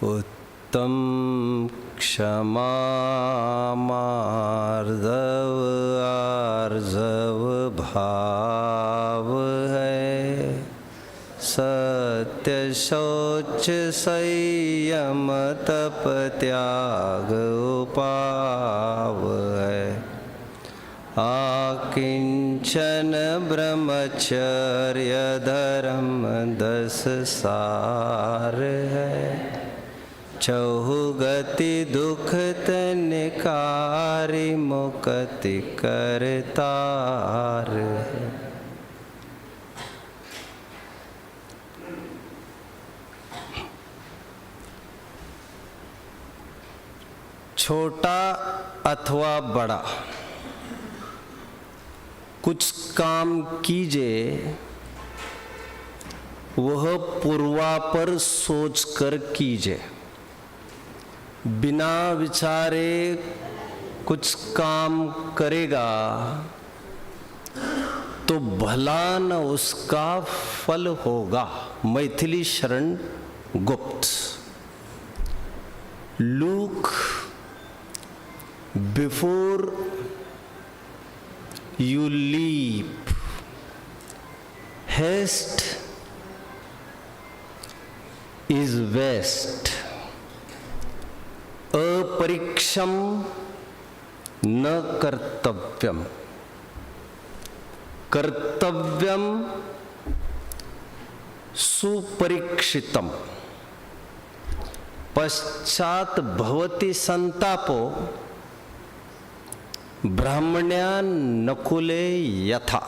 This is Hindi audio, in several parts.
उत्तम क्षमा मार्दव आर्जव भाव है, सत्य शौच संयम तप त्याग उपाव है, आकिंचन ब्रह्मचर्य धर्म 10 सार है, चहुगति दुख तनिकारी मुक्ति करतार है। छोटा अथवा बड़ा कुछ काम कीजिए, वह पूर्वापर सोचकर कीजिए। बिना विचारे कुछ काम करेगा तो भला न उसका फल होगा। Maithili Sharan Gupt. Look before you leap, haste is waste, अपरीक्षम न कर्तव्यम, कर्तव्यम सुपरीक्षितम, पश्चात भवति संतापो ब्राह्मण्या नकुले यथा।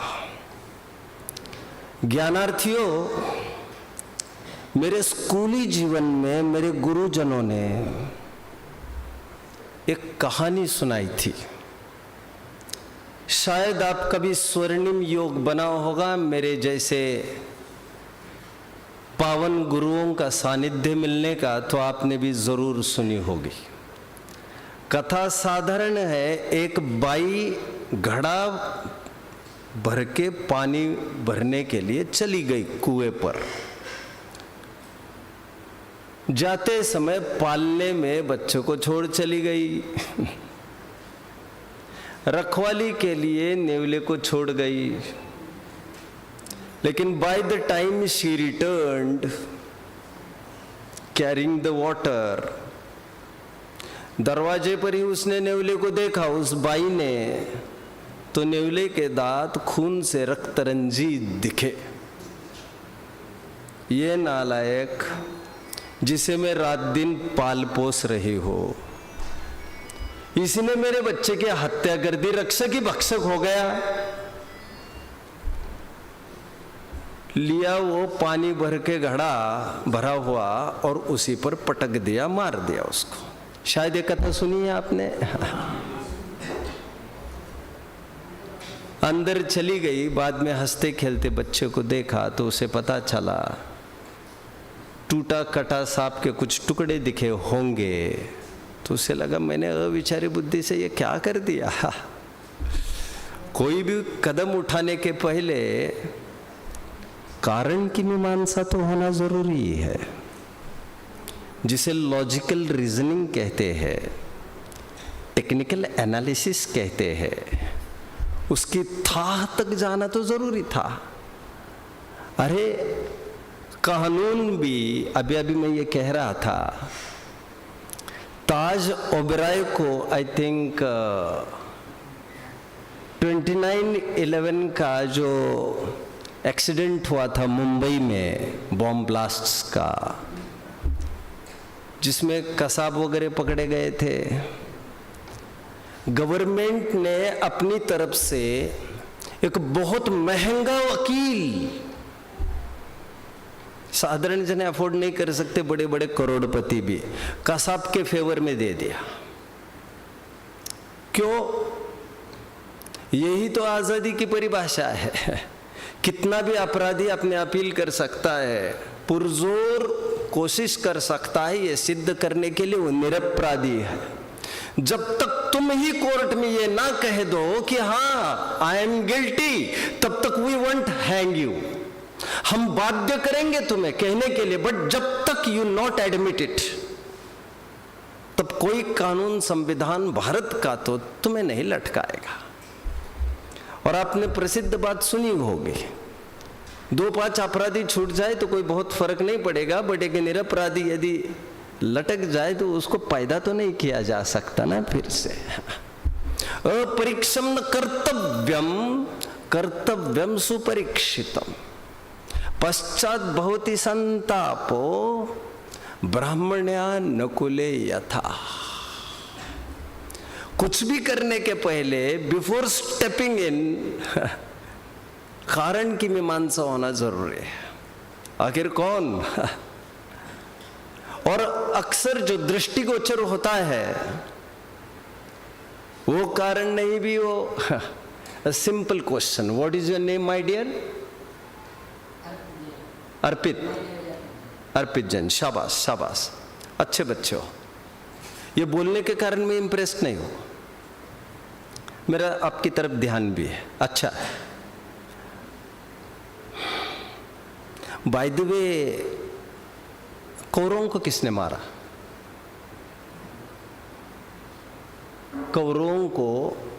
ज्ञानार्थियों, मेरे स्कूली जीवन में मेरे गुरुजनों ने एक कहानी सुनाई थी। शायद आप कभी स्वर्णिम योग बना होगा, मेरे जैसे पावन गुरुओं का सानिध्य मिलने का, तो आपने भी जरूर सुनी होगी। कथा साधारण है। एक बाई घड़ा भर के पानी भरने के लिए चली गई कुएं पर। जाते समय पालने में बच्चों को छोड़ चली गई, रखवाली के लिए नेवले को छोड़ गई। लेकिन by the time she returned carrying the water, दरवाजे पर ही उसने नेवले को देखा, उस बाई ने, तो नेवले के दांत खून से रक्तरंजी दिखे। ये नालायक जिसे मैं रात दिन पाल पोस रही हो, इसने मेरे बच्चे की हत्या कर दी, रक्षक ही भक्षक हो गया। लिया वो पानी भर के घड़ा भरा हुआ और उसी पर पटक दिया, मार दिया उसको। शायद ये कथा सुनी है आपने। अंदर चली गई, बाद में हंसते खेलते बच्चे को देखा तो उसे पता चला टूटा कटा सांप के कुछ टुकड़े दिखे होंगे। तो उसे लगा मैंने अविचारी बुद्धि से ये क्या कर दिया। कोई भी कदम उठाने के पहले कारण की मीमांसा तो होना जरूरी है, जिसे लॉजिकल रीजनिंग कहते हैं, टेक्निकल एनालिसिस कहते हैं। उसकी थाह तक जाना तो जरूरी था। अरे कानून भी, अभी मैं ये कह रहा था, ताज ओबराय को आई थिंक 29/11 का जो एक्सीडेंट हुआ था मुंबई में, बॉम्ब ब्लास्ट्स का, जिसमें कसाब वगैरह पकड़े गए थे, गवर्नमेंट ने अपनी तरफ से एक बहुत महंगा वकील, साधारण जन अफोर्ड नहीं कर सकते, बड़े बड़े करोड़पति भी, कसाब के फेवर में दे दिया। क्यों? यही तो आजादी की परिभाषा है। कितना भी अपराधी अपने अपील कर सकता है, पुरजोर कोशिश कर सकता है ये सिद्ध करने के लिए वो निरपराधी है। जब तक तुम ही कोर्ट में ये ना कह दो कि हाँ आई एम गिल्टी, तब तक वी वोंट हैंग यू। हम बाध्य करेंगे तुम्हें कहने के लिए, बट जब तक यू नॉट एडमिट इट, कोई कानून संविधान भारत का तो तुम्हें नहीं लटकाएगा। और आपने प्रसिद्ध बात सुनी होगी, 2-5 अपराधी छूट जाए तो कोई बहुत फर्क नहीं पड़ेगा, बट एक निरपराधी यदि लटक जाए तो उसको पैदा तो नहीं किया जा सकता ना फिर से। अपरीक्षम न कर्तव्यम, कर्तव्यम सुपरीक्षितम, पश्चात भवति संतापो ब्राह्मण्या नकुले यथा। कुछ भी करने के पहले बिफोर स्टेपिंग इन कारण की मीमांसा होना जरूरी है। आखिर कौन? और अक्सर जो दृष्टिगोचर होता है वो कारण नहीं भी वो simple question, what is your name my dear? Arpit, Arpit Jain, शाबाश शाबाश, अच्छे बच्चे हो। ये बोलने के कारण मैं इंप्रेस नहीं हूं, मेरा आपकी तरफ ध्यान भी है। अच्छा, बाय द वे, कौरवों को किसने मारा? कौरवों को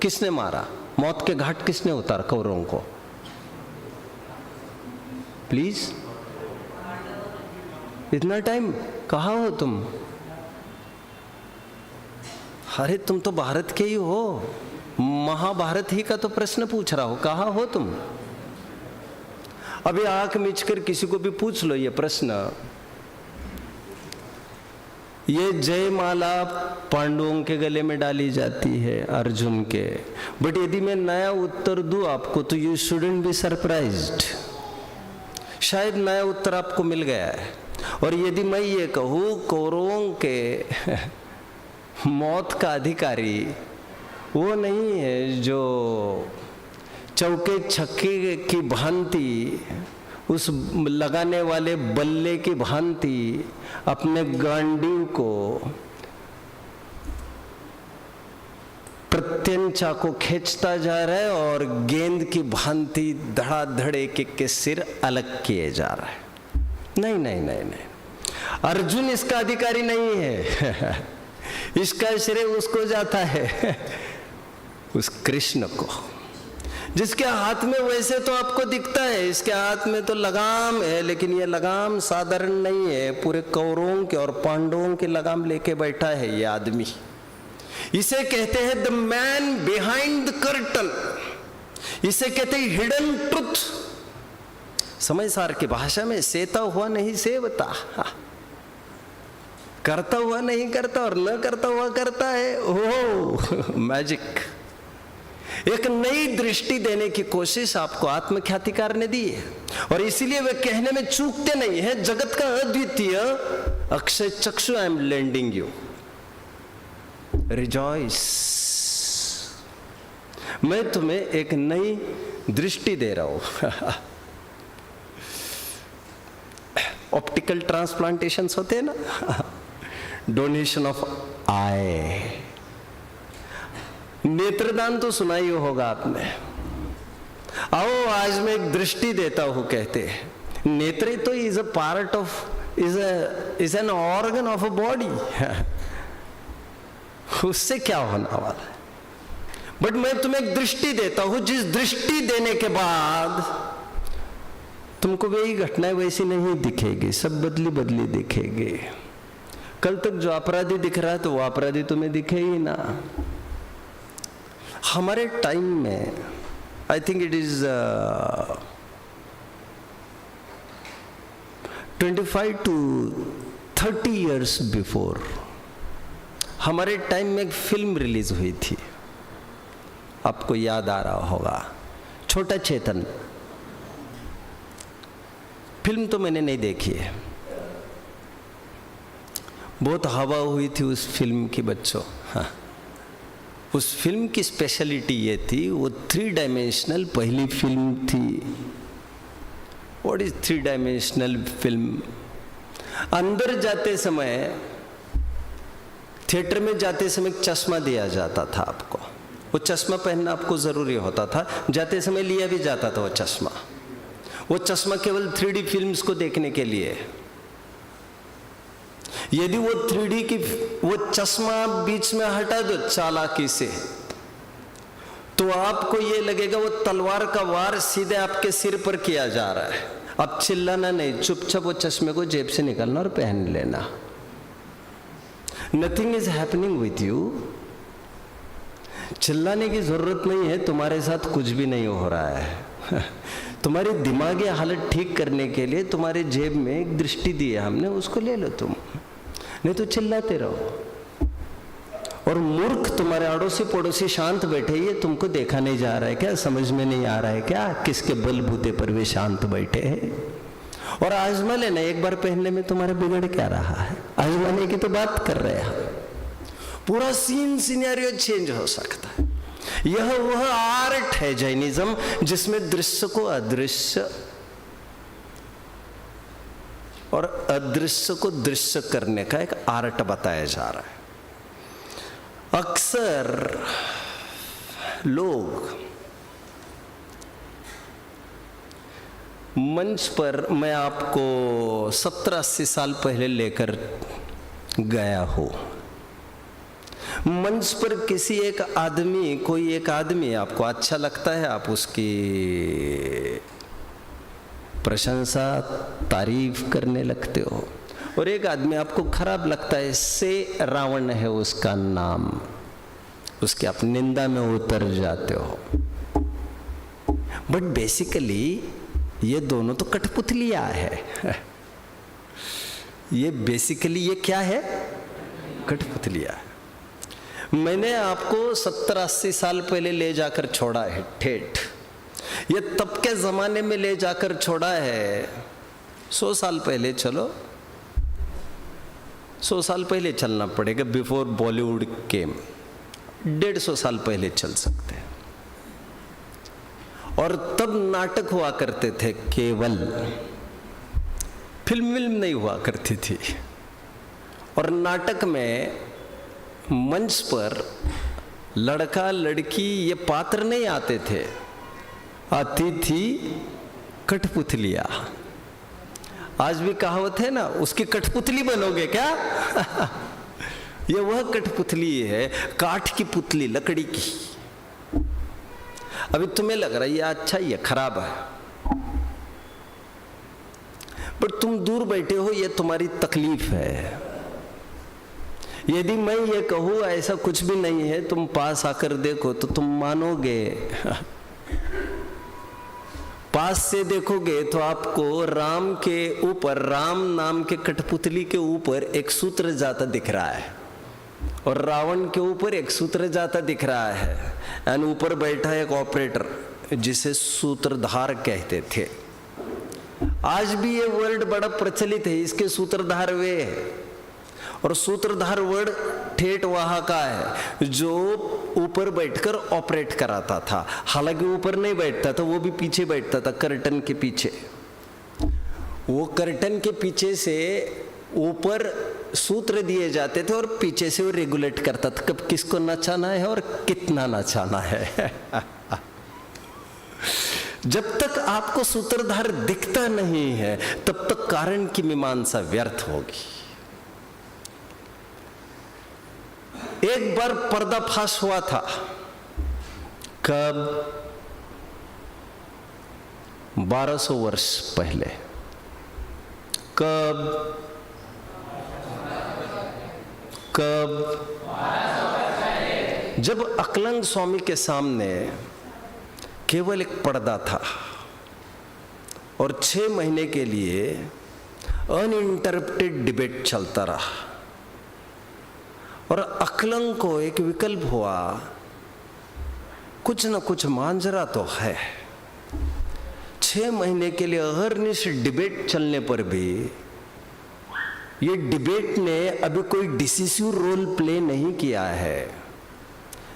किसने मारा? मौत के घाट किसने उतारा कौरवों को? प्लीज, इतना टाइम कहाँ हो तुम? अरे तुम तो भारत के ही हो, महाभारत ही का तो प्रश्न पूछ रहा हो, कहाँ हो तुम? अभी आंख मिचकर किसी को भी पूछ लो ये प्रश्न, ये जयमाला पांडवों के गले में डाली जाती है, अर्जुन के, बट यदि मैं नया उत्तर दूं आपको तो यू शुडंट बी सरप्राइज्ड। शायद नया उत्तर आपको मिल गया है। और यदि मैं ये कहूं कौरवों के मौत का अधिकारी वो नहीं है जो चौके छक्के की भांति, उस लगाने वाले बल्ले की भांति अपने गांडीव को प्रत्यंचा को खींचता जा रहा है और गेंद की भांति धड़ाधड़ एक के सिर अलग किए जा रहा है। नहीं नहीं नहीं नहीं, अर्जुन इसका अधिकारी नहीं है। इसका श्रेय उसको जाता है, उस कृष्ण को, जिसके हाथ में वैसे तो आपको दिखता है इसके हाथ में तो लगाम है, लेकिन ये लगाम साधारण नहीं है, पूरे कौरवों के और पांडवों की लगाम लेके बैठा है ये आदमी। इसे कहते हैं the man behind the curtain, इसे कहते हैं हिडन ट्रुथ। समझदार की भाषा में सेता हुआ नहीं सेवता, करता हुआ नहीं करता और न करता हुआ करता है। ओह मैजिक। एक नई दृष्टि देने की कोशिश आपको आत्मख्यातिकार ने दी है, और इसीलिए वे कहने में चूकते नहीं है, जगत का अद्वितीय अक्षय चक्षु I am lending you, rejoice. मैं तुम्हें एक नई दृष्टि दे रहा हूं। ऑप्टिकल ट्रांसप्लांटेशंस होते हैं ना, डोनेशन ऑफ आई, नेत्रदान तो सुना ही होगा आपने। आओ आज मैं एक दृष्टि देता हूं, कहते हैं नेत्र तो is a part of, is an organ of a body, उससे क्या होना वाला है। बट मैं तुम्हें एक दृष्टि देता हूं, जिस दृष्टि देने के बाद तुमको वही घटनाएं वैसी नहीं दिखेगी, सब बदली बदली दिखेगी। कल तक जो अपराधी दिख रहा है तो वो अपराधी तुम्हें दिखे ही ना। हमारे टाइम में I think it is 25 to 30 years before, हमारे टाइम में एक फिल्म रिलीज हुई थी, आपको याद आ रहा होगा, छोटा चेतन। फिल्म तो मैंने नहीं देखी है, बहुत हवा हुई थी उस फिल्म की बच्चों। हाँ, उस फिल्म की स्पेशलिटी ये थी, वो 3 डायमेंशनल पहली फिल्म थी। What is 3 dimensional film? अंदर जाते समय, थिएटर में जाते समय एक चश्मा दिया जाता था आपको, वो चश्मा पहनना आपको जरूरी होता था, जाते समय लिया भी जाता था वो चश्मा। वो चश्मा केवल 3D फिल्म्स को देखने के लिए। यदि वो 3D की वो चश्मा बीच में हटा दो चालाकी से, तो आपको ये लगेगा वो तलवार का वार सीधे आपके सिर पर किया जा रहा है। अब चिल्लाना नहीं, चुपचाप वो चश्मे को जेब से निकालना और पहन लेना। Nothing is happening with you. चिल्लाने की जरूरत नहीं है, तुम्हारे साथ कुछ भी नहीं हो रहा है। तुम्हारी दिमागी हालत ठीक करने के लिए तुम्हारे जेब में एक दृष्टि दी है हमने, उसको ले लो तुम, नहीं तो चिल्लाते रहो। और मूर्ख तुम्हारे अड़ोसी पड़ोसी शांत बैठे, ये तुमको देखा नहीं जा रहा है क्या? समझ में नहीं आ रहा है क्या किसके बलबूते पर वे शांत बैठे हैं? और आजमा लेना, एक बार पहनने में तुम्हारे बिगड़ क्या रहा है? आजमाने की तो बात कर रहे हैं। पूरा सीन सिनेरियो चेंज हो सकता है। यह वह आर्ट है जैनिज्म जिसमें दृश्य को अदृश्य और अदृश्य को दृश्य करने का एक आर्ट बताया जा रहा है। अक्सर लोग मंच पर, मैं आपको 70-80 साल पहले लेकर गया हूं, मंच पर किसी एक आदमी, कोई एक आदमी आपको अच्छा लगता है, आप उसकी प्रशंसा तारीफ करने लगते हो, और एक आदमी आपको खराब लगता है, से रावण है उसका नाम, उसकी आप निंदा में उतर जाते हो। बट बेसिकली ये दोनों तो कठपुतलियां है। ये बेसिकली ये क्या है? कठपुतलियां। मैंने आपको 70-80 साल पहले ले जाकर छोड़ा है ठेठ। ये तब के जमाने में ले जाकर छोड़ा है। 100 साल पहले चलो, 100 साल पहले चलना पड़ेगा, बिफोर बॉलीवुड केम। 150 साल पहले चल सकते हैं। और तब नाटक हुआ करते थे केवल, फिल्म नहीं हुआ करती थी। और नाटक में मंच पर लड़का लड़की ये पात्र नहीं आते थे, आती थी कठपुतलियां। आज भी कहावत है ना, उसकी कठपुतली बनोगे क्या? ये वह कठपुतली है, काठ की पुतली, लकड़ी की। अभी तुम्हें लग रहा है ये अच्छा, ये खराब है, पर तुम दूर बैठे हो, ये तुम्हारी तकलीफ है। यदि मैं ये कहूँ ऐसा कुछ भी नहीं है, तुम पास आकर देखो तो तुम मानोगे। पास से देखोगे तो आपको राम के ऊपर, राम नाम के कठपुतली के ऊपर एक सूत्र जाता दिख रहा है, और रावण के ऊपर एक सूत्र जाता दिख रहा है, एंड ऊपर बैठा एक ऑपरेटर जिसे सूत्रधार कहते थे। आज भी ये वर्ड बड़ा प्रचलित है, इसके सूत्रधार वे है। और सूत्रधार वर्ड ठेठ वहां का है जो ऊपर बैठकर ऑपरेट कराता था। हालांकि ऊपर नहीं बैठता था, वो भी पीछे बैठता था, कर्टन के पीछे। वो कर्टन के पीछे से ऊपर सूत्र दिए जाते थे और पीछे से वो रेगुलेट करता था कब किसको नचाना है और कितना नचाना है। जब तक आपको सूत्रधार दिखता नहीं है तब तक कारण की मीमांसा व्यर्थ होगी। एक बार पर्दाफाश हुआ था, कब? 1200 वर्ष पहले। कब? जब अकलंग स्वामी के सामने केवल एक पर्दा था और 6 महीने के लिए अनइंटरप्टेड डिबेट चलता रहा, और अकलंग को एक विकल्प हुआ, कुछ न कुछ मांजरा तो है। 6 महीने के लिए अहर्निश डिबेट चलने पर भी ये डिबेट ने अभी कोई डिसिसिव रोल प्ले नहीं किया है,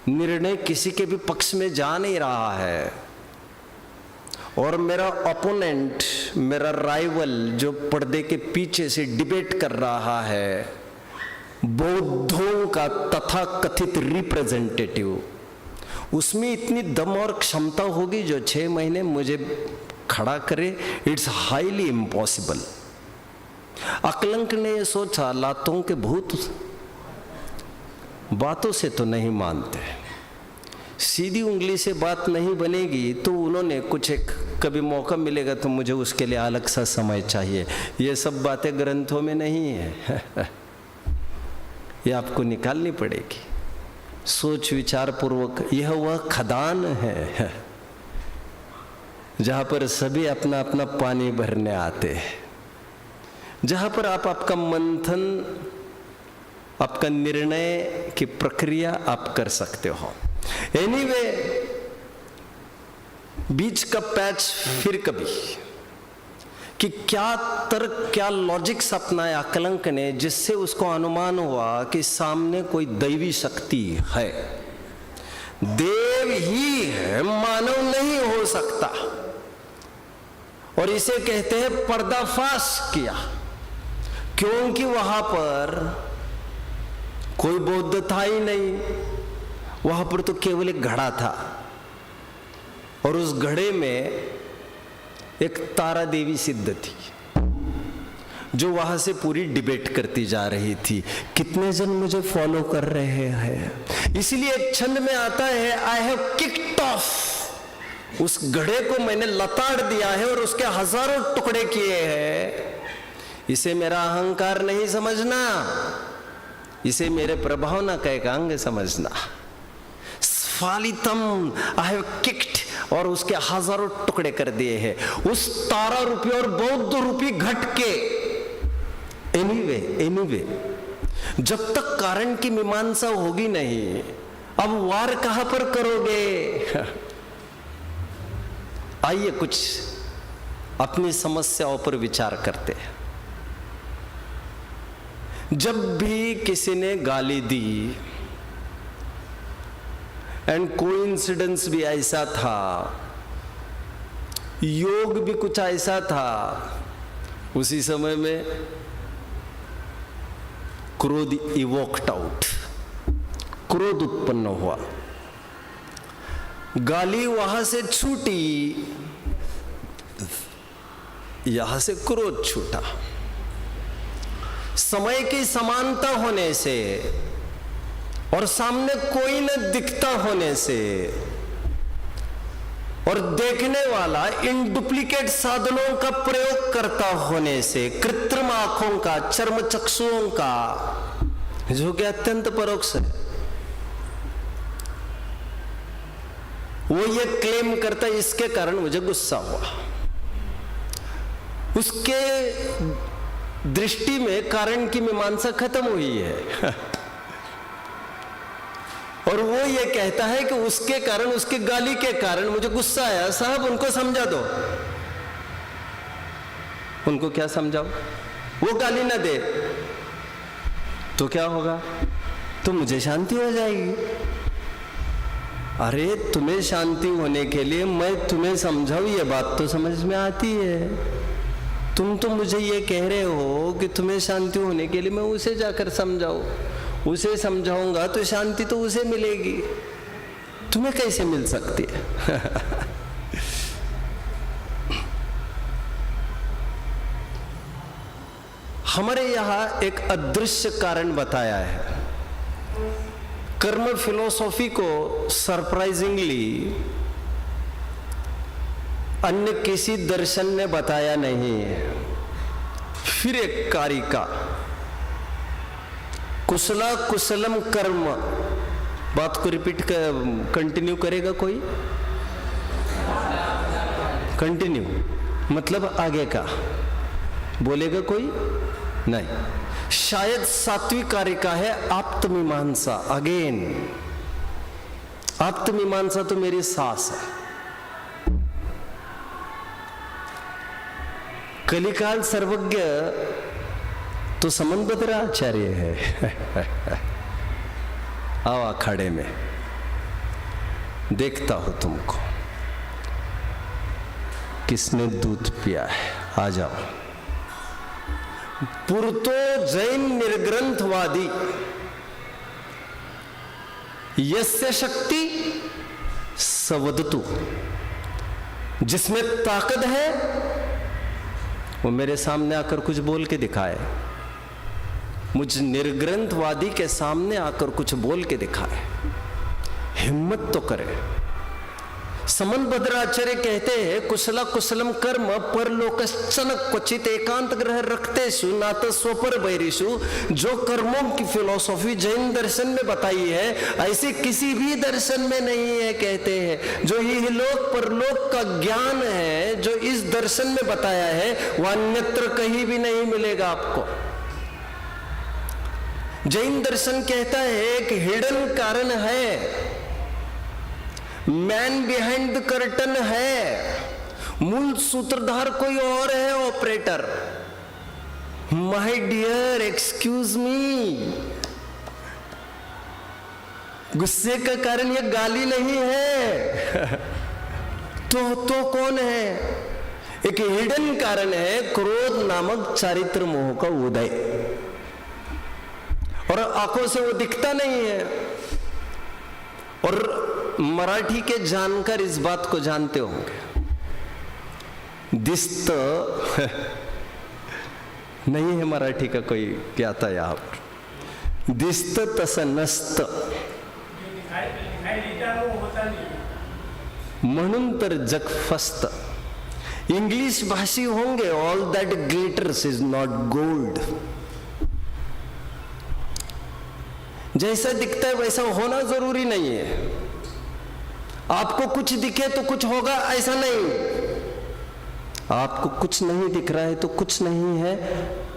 निर्णय किसी के भी पक्ष में जा नहीं रहा है, और मेरा ओपोनेंट, मेरा राइवल जो पर्दे के पीछे से डिबेट कर रहा है, बौद्धों का तथा कथित रिप्रेजेंटेटिव, उसमें इतनी दम और क्षमता होगी जो 6 महीने मुझे खड़ा करे? It's highly impossible. अकलंक ने ये सोचा लातों के भूत बातों से तो नहीं मानते, सीधी उंगली से बात नहीं बनेगी, तो उन्होंने कुछ एक कभी मौका मिलेगा तो मुझे उसके लिए अलग सा समय चाहिए। ये सब बातें ग्रंथों में नहीं है ये आपको निकालनी पड़ेगी सोच विचार पूर्वक। यह वह खदान है जहां पर सभी अपना अपना पानी भरने आते हैं, जहां पर आप आपका मंथन, आपका निर्णय की प्रक्रिया आप कर सकते हो। एनीवे, बीच का पैच फिर कभी कि क्या तर्क, क्या लॉजिक्स अपनाया अकलंक ने, जिससे उसको अनुमान हुआ कि सामने कोई दैवी शक्ति है, देव ही है, मानव नहीं हो सकता। और इसे कहते हैं पर्दाफाश किया, क्योंकि वहां पर कोई बौद्ध था ही नहीं, वहां पर तो केवल एक घड़ा था, और उस घड़े में एक तारा देवी सिद्ध थी जो वहां से पूरी डिबेट करती जा रही थी। कितने जन मुझे फॉलो कर रहे हैं? इसलिए एक छंद में आता है, आई हैव किक्ड ऑफ, उस घड़े को मैंने लताड़ दिया है और उसके हजारों टुकड़े किए हैं। इसे मेरा अहंकार नहीं समझना, इसे मेरे प्रभाव न का एक अंग समझना। स्फालितम, आई हैव किक्ड, और उसके हजारों टुकड़े कर दिए हैं उस तारा रूपी और बौद्ध रूपी घट के। एनीवे, जब तक कारण की मीमांसा होगी नहीं, अब वार कहां पर करोगे? आइए कुछ अपनी समस्याओं पर विचार करते हैं। जब भी किसी ने गाली दी, एंड कोइंसिडेंस भी ऐसा था, योग भी कुछ ऐसा था, उसी समय में क्रोध इवोक्ड आउट, क्रोध उत्पन्न हुआ, गाली वहां से छूटी, यहां से क्रोध छूटा। समय की समानता होने से और सामने कोई न दिखता होने से और देखने वाला इन डुप्लीकेट साधनों का प्रयोग करता होने से, कृत्रिम आंखों का, चर्म चक्षुओं का, जो कि अत्यंत परोक्ष है, वो ये क्लेम करता है इसके कारण मुझे गुस्सा हुआ। उसके दृष्टि में कारण की मीमांसा खत्म हुई है और वो ये कहता है कि उसके कारण, उसके गाली के कारण मुझे गुस्सा आया। साहब उनको समझा दो। उनको क्या समझाओ? वो गाली ना दे तो क्या होगा? तो मुझे शांति हो जाएगी। अरे तुम्हें शांति होने के लिए मैं तुम्हें समझाऊं, ये बात तो समझ में आती है। तुम तो मुझे ये कह रहे हो कि तुम्हें शांति होने के लिए मैं उसे जाकर समझाऊं, उसे समझाऊंगा तो शांति तो उसे मिलेगी, तुम्हें कैसे मिल सकती है? हमारे यहां एक अदृश्य कारण बताया है। कर्म फिलॉसफी को सरप्राइजिंगली अन्य किसी दर्शन ने बताया नहीं है। फिर एक कारिका, कुशला कुशलम कर्म, बात को रिपीट कंटिन्यू करेगा कोई? कंटिन्यू मतलब आगे का बोलेगा कोई? नहीं। शायद सात्विक कारिका है आप्तमीमांसा। अगेन आप्तमीमांसा तो मेरी सास है। कलिकाल सर्वज्ञ तो समन्वय आचार्य है। आओ अखाड़े में देखता हूं तुमको, किसने दूध पिया है, आ जाओ। पुरतो जैन निर्ग्रंथवादी, यस्य शक्ति सवदतु, जिसमें ताकत है वो मेरे सामने आकर कुछ बोल के दिखाए, मुझ निर्ग्रंथवादी के सामने आकर कुछ बोल के दिखाए, हिम्मत तो करे। समन भद्राचार्य कहते हैं, कुशला कुशलम कर्म परलोकश्चन क्वचित एकांत ग्रह रखतेषु नात स्वपर बैरिषु। जो कर्मों की फिलॉसफी जैन दर्शन में बताई है, ऐसे किसी भी दर्शन में नहीं है। कहते हैं जो ही लोक परलोक का ज्ञान है, जो इस दर्शन में बताया है, वह अन्यत्र कहीं भी नहीं मिलेगा आपको। जैन दर्शन कहता है एक हिडन कारण है, मैन बिहाइंड द कर्टन है, मूल सूत्रधार कोई और है, operator. My dear excuse me, गुस्से का कारण यह गाली नहीं है। तो कौन है? एक हिडन कारण है, क्रोध नामक चारित्र मोह का उदय, और आंखों से वो दिखता नहीं है। और मराठी के जानकर इस बात को जानते होंगे, दिस्त नहीं है मराठी का कोई ज्ञाता यहां पर, दिस्त तस नस्त, म्हणून तर जग फस्त। इंग्लिश भाषी होंगे, all that glitters is not gold. जैसा दिखता है वैसा होना जरूरी नहीं है। आपको कुछ दिखे तो कुछ होगा, ऐसा नहीं। आपको कुछ नहीं दिख रहा है तो कुछ नहीं है,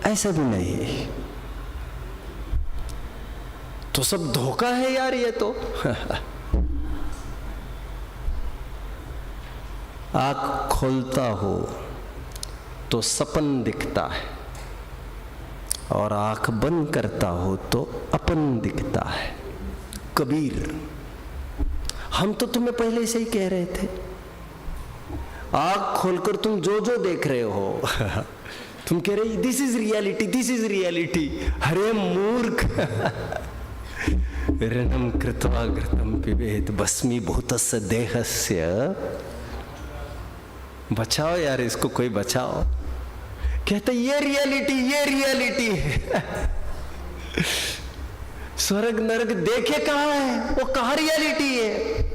ऐसा भी नहीं। तो सब धोखा है यार ये तो। आंख खोलता हो तो सपन दिखता है, और आंख बंद करता हो तो अपन दिखता है। कबीर, हम तो तुम्हें पहले से ही कह रहे थे, आंख खोलकर तुम जो जो देख रहे हो तुम कह रहे this is reality, this is reality. अरे मूर्ख, ऋणम कृत्वा घृतम पिबेत भस्मीभूतस्य देहस्य। बचाओ यार इसको, कोई बचाओ। कहते ये रियलिटी, ये रियलिटी है। स्वर्ग नरक देखे कहां है, वो कहां रियलिटी है।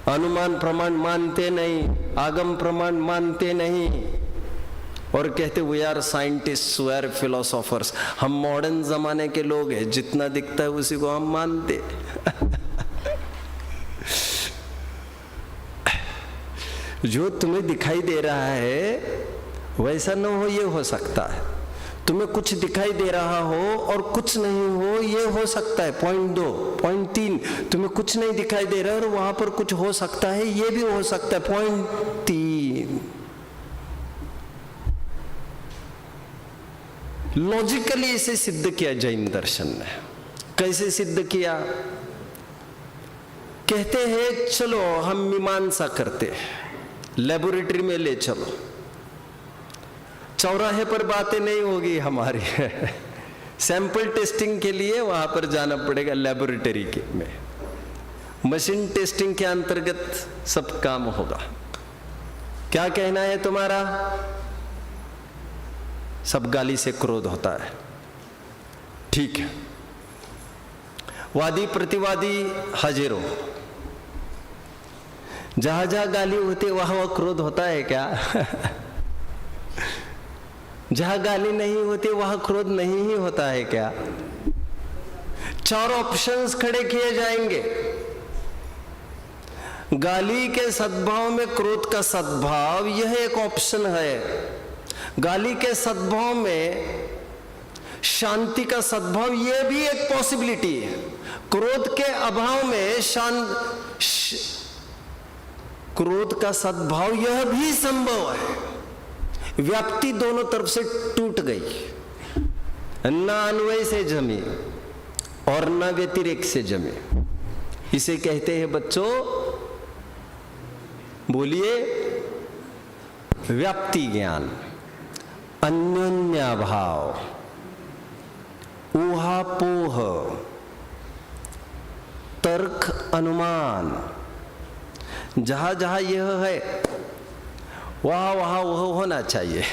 अनुमान प्रमाण मानते नहीं, आगम प्रमाण मानते नहीं, और कहते we are scientist, we are philosophers. हम मॉडर्न जमाने के लोग हैं, जितना दिखता है उसी को हम मानते। जो तुम्हें दिखाई दे रहा है वैसा न हो, ये हो सकता है। तुम्हें कुछ दिखाई दे रहा हो और कुछ नहीं हो, ये हो सकता है। पॉइंट 2, पॉइंट 3, तुम्हें कुछ नहीं दिखाई दे रहा है और वहां पर कुछ हो सकता है, ये भी हो सकता है। पॉइंट 3, लॉजिकली इसे सिद्ध किया जैन दर्शन ने। कैसे सिद्ध किया? कहते हैं चलो हम मीमांसा करते हैं, लेबोरेटरी में ले चलो। चौराहे पर बातें नहीं होगी हमारी सैंपल टेस्टिंग के लिए वहां पर जाना पड़ेगा लेबोरेटरी के में। मशीन टेस्टिंग के अंतर्गत सब काम होगा। क्या कहना है तुम्हारा? सब गाली से क्रोध होता है, ठीक है। वादी प्रतिवादी हाजिर हो, जहां जहां गाली होती है वहां वह क्रोध होता है क्या? जहां गाली नहीं होती वहां क्रोध नहीं ही होता है क्या? 4 ऑप्शंस खड़े किए जाएंगे। गाली के सद्भाव में क्रोध का सद्भाव, यह एक ऑप्शन है। गाली के सद्भाव में शांति का सद्भाव, यह भी एक पॉसिबिलिटी है। क्रोध के अभाव में क्रोध का सद्भाव, यह भी संभव है। व्याप्ति दोनों तरफ से टूट गई, ना अन्वय से जमी और ना व्यतिरेक से जमी। इसे कहते हैं बच्चों, बोलिए, व्याप्ति ज्ञान, अन्योन्याभाव, ऊहापोह, तर्क अनुमान। जहां जहां यह है वहां वहां वह होना चाहिए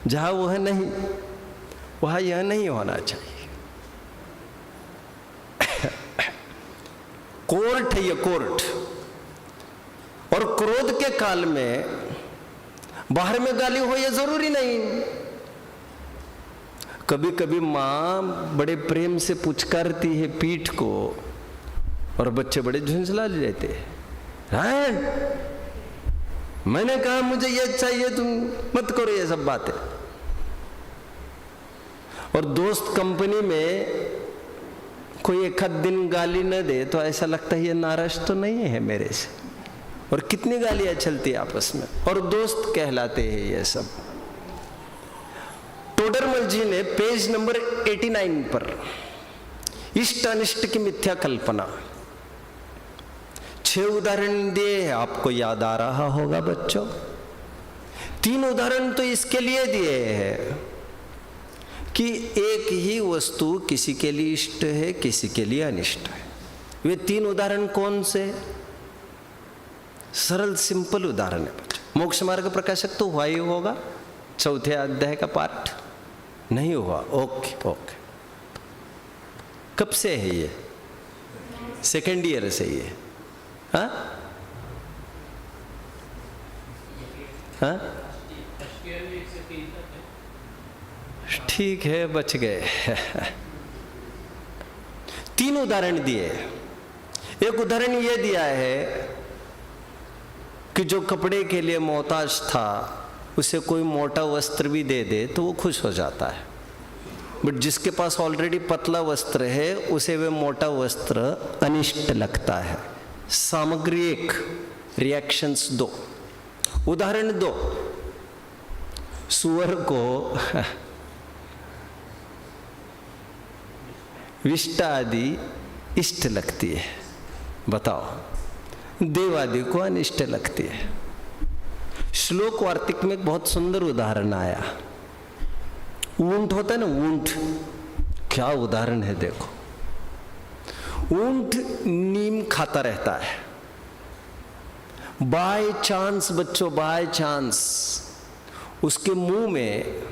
जहां वह नहीं, वहां यह नहीं होना चाहिए। कोर्ट है ये, कोर्ट। और क्रोध के काल में बाहर में गाली हो ये जरूरी नहीं। कभी कभी मां बड़े प्रेम से पुचकारती है पीठ को और बच्चे बड़े झुंझला लेते हैं। मैंने कहा मुझे ये चाहिए, तुम मत करो ये सब बातें। और दोस्त कंपनी में कोई एक आध दिन गाली न दे तो ऐसा लगता है ये नाराज तो नहीं है मेरे से। और कितनी गालियां चलती है आपस में, और दोस्त कहलाते हैं ये सब। टोडरमल जी ने पेज नंबर 89 पर इष्ट अनिष्ट की मिथ्या कल्पना 6 उदाहरण दिए हैं, आपको याद आ रहा होगा बच्चों। 3 उदाहरण तो इसके लिए दिए हैं कि एक ही वस्तु किसी के लिए इष्ट है, किसी के लिए अनिष्ट है। वे 3 उदाहरण कौन से? सरल सिंपल उदाहरण है बच्चों। मोक्ष मार्ग प्रकाशक तो हुआ ही होगा, 4थे अध्याय का पाठ नहीं हुआ? Okay okay. कब से है ये? 2nd ईयर से ये? हाँ हाँ, ठीक है, बच गए। 3 उदाहरण दिए। एक उदाहरण ये दिया है कि जो कपड़े के लिए मोहताज था उसे कोई मोटा वस्त्र भी दे दे तो वो खुश हो जाता है, बट जिसके पास ऑलरेडी पतला वस्त्र है उसे वे मोटा वस्त्र अनिष्ट लगता है। सामग्री 1, रिएक्शंस 2। उदाहरण 2, सुअर को विष्टा आदि इष्ट लगती है, बताओ, देव आदि को अनिष्ट लगती है। श्लोक वार्तिक में एक बहुत सुंदर उदाहरण आया। ऊंट होता है ना, ऊंट, क्या उदाहरण है देखो। ऊंट नीम खाता रहता है। बाय चांस बच्चों, बाय चांस उसके मुंह में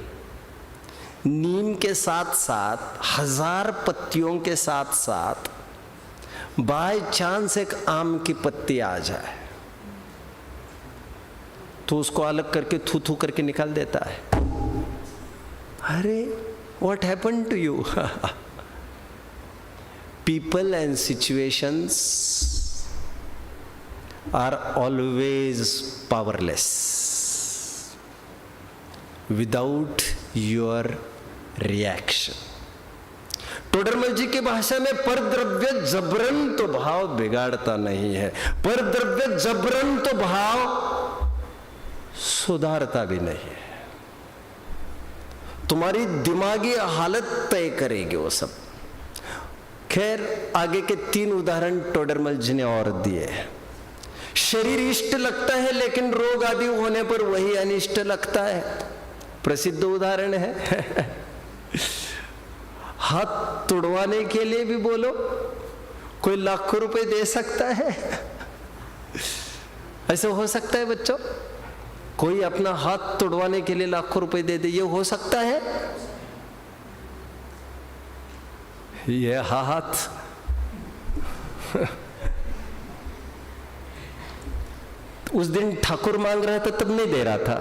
नीम के साथ साथ 1000 पत्तियों के साथ साथ बाय चांस एक आम की पत्ती आ जाए तो उसको अलग करके थू थू करके निकाल देता है। अरे what happened to you? People and situations are always powerless without your reaction. Todarmal ji की भाषा में परद्रव्य जबरन तो भाव बिगाड़ता नहीं है, परद्रव्य जबरन तो भाव सुधारता भी नहीं है। तुम्हारी दिमागी हालत तय करेगी वो सब। खैर, आगे के 3 उदाहरण टोडरमल जी ने और दिए। शरीर इष्ट लगता है लेकिन रोग आदि होने पर वही अनिष्ट लगता है, प्रसिद्ध उदाहरण है। हाथ तुड़वाने के लिए भी बोलो, कोई लाखों रुपए दे सकता है? ऐसे हो सकता है बच्चों? कोई अपना हाथ तुड़वाने के लिए लाखों रुपए दे दे, ये हो सकता है? ये हाथ उस दिन ठाकुर मांग रहा था तब नहीं दे रहा था।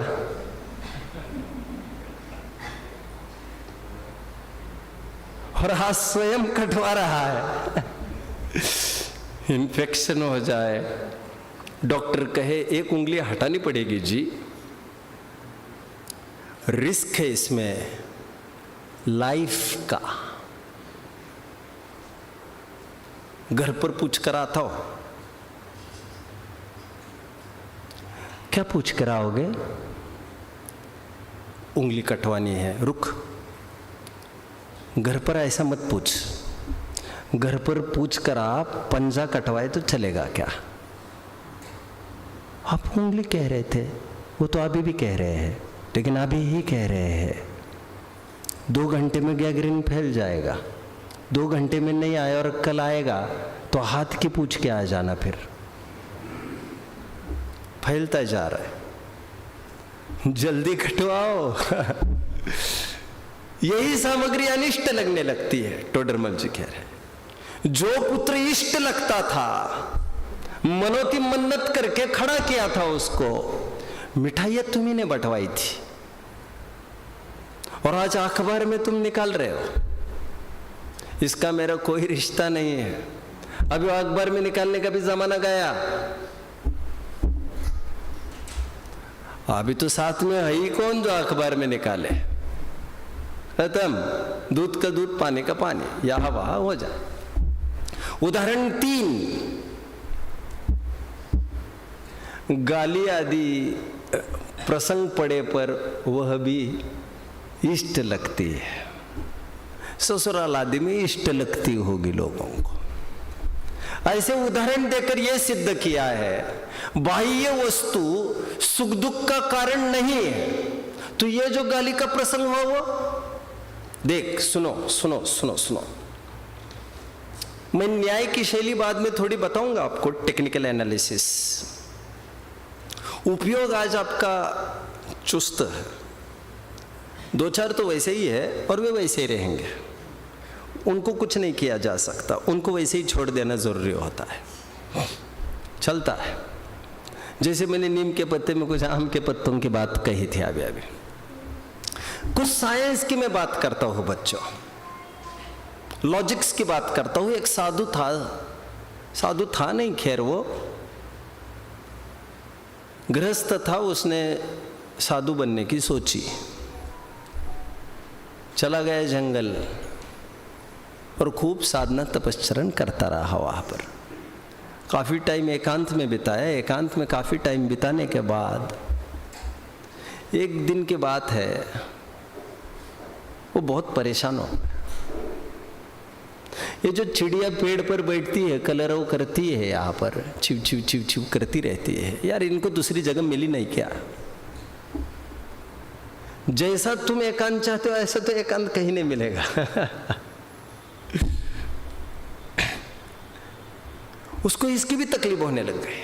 और हाथ स्वयं कटवा रहा है। इन्फेक्शन हो जाए, डॉक्टर कहे 1 उंगली हटानी पड़ेगी जी, रिस्क है इसमें लाइफ का। घर पर पूछ कर आता हो, क्या पूछ कर आओगे? उंगली कटवानी है, रुक। घर पर ऐसा मत पूछ। घर पर पूछ कर आप पंजा कटवाए तो चलेगा क्या? आप उंगली कह रहे थे, वो तो अभी भी कह रहे हैं, लेकिन अभी ही कह रहे हैं। 2 घंटे में गैंग्रीन फैल जाएगा, 2 घंटे में नहीं आया और कल आएगा तो हाथ की पूछ के आ जाना, फिर फैलता जा रहा है। जल्दी कटवाओ। यही सामग्री अनिष्ट लगने लगती है। टोडरमल जी कह रहे जो पुत्र इष्ट लगता था, मनोती मन्नत करके खड़ा किया था उसको, मिठाइयां तुम्ही ने बंटवाई थी और आज अखबार में तुम निकाल रहे हो। इसका मेरा कोई रिश्ता नहीं है। अभी अखबार में निकालने का भी जमाना गया। अभी तो साथ में है ही कौन जो अखबार में निकाले। खत्म, दूध का दूध पानी का पानी, यह वहां हो जाए। उदाहरण 3, गाली आदि प्रसंग पड़े पर वह भी इष्ट लगती है। ससुराल आदि में इष्ट लगती होगी लोगों को। ऐसे उदाहरण देकर यह सिद्ध किया है बाह्य वस्तु सुख दुख का कारण नहीं है। तो यह जो गाली का प्रसंग हुआ वो देख, सुनो सुनो सुनो सुनो, मैं न्याय की शैली बाद में थोड़ी बताऊंगा आपको, टेक्निकल एनालिसिस। उपयोग आज आपका चुस्त है, 2-4 तो वैसे ही है और वे वैसे ही रहेंगे, उनको कुछ नहीं किया जा सकता, उनको वैसे ही छोड़ देना जरूरी होता है, चलता है। जैसे मैंने नीम के पत्ते में कुछ आम के पत्तों की बात कही थी अभी कुछ साइंस की मैं बात करता हूं बच्चों, लॉजिक्स की बात करता हूं। एक साधु था नहीं, खैर वो गृहस्थ था, उसने साधु बनने की सोची, चला गया जंगल और खूब साधना तपश्चरण करता रहा वहां पर। काफी टाइम एकांत में बिताया। एकांत में काफी टाइम बिताने के बाद एक दिन की बात है, वो बहुत परेशान हो। ये जो चिड़िया पेड़ पर बैठती है, कलरव करती है, यहाँ पर छिव छिव छिव छिव करती रहती है, यार इनको दूसरी जगह मिली नहीं क्या? जैसा तुम एकांत चाहते हो ऐसा तो एकांत कहीं नहीं मिलेगा। उसको इसकी भी तकलीफ होने लग गई।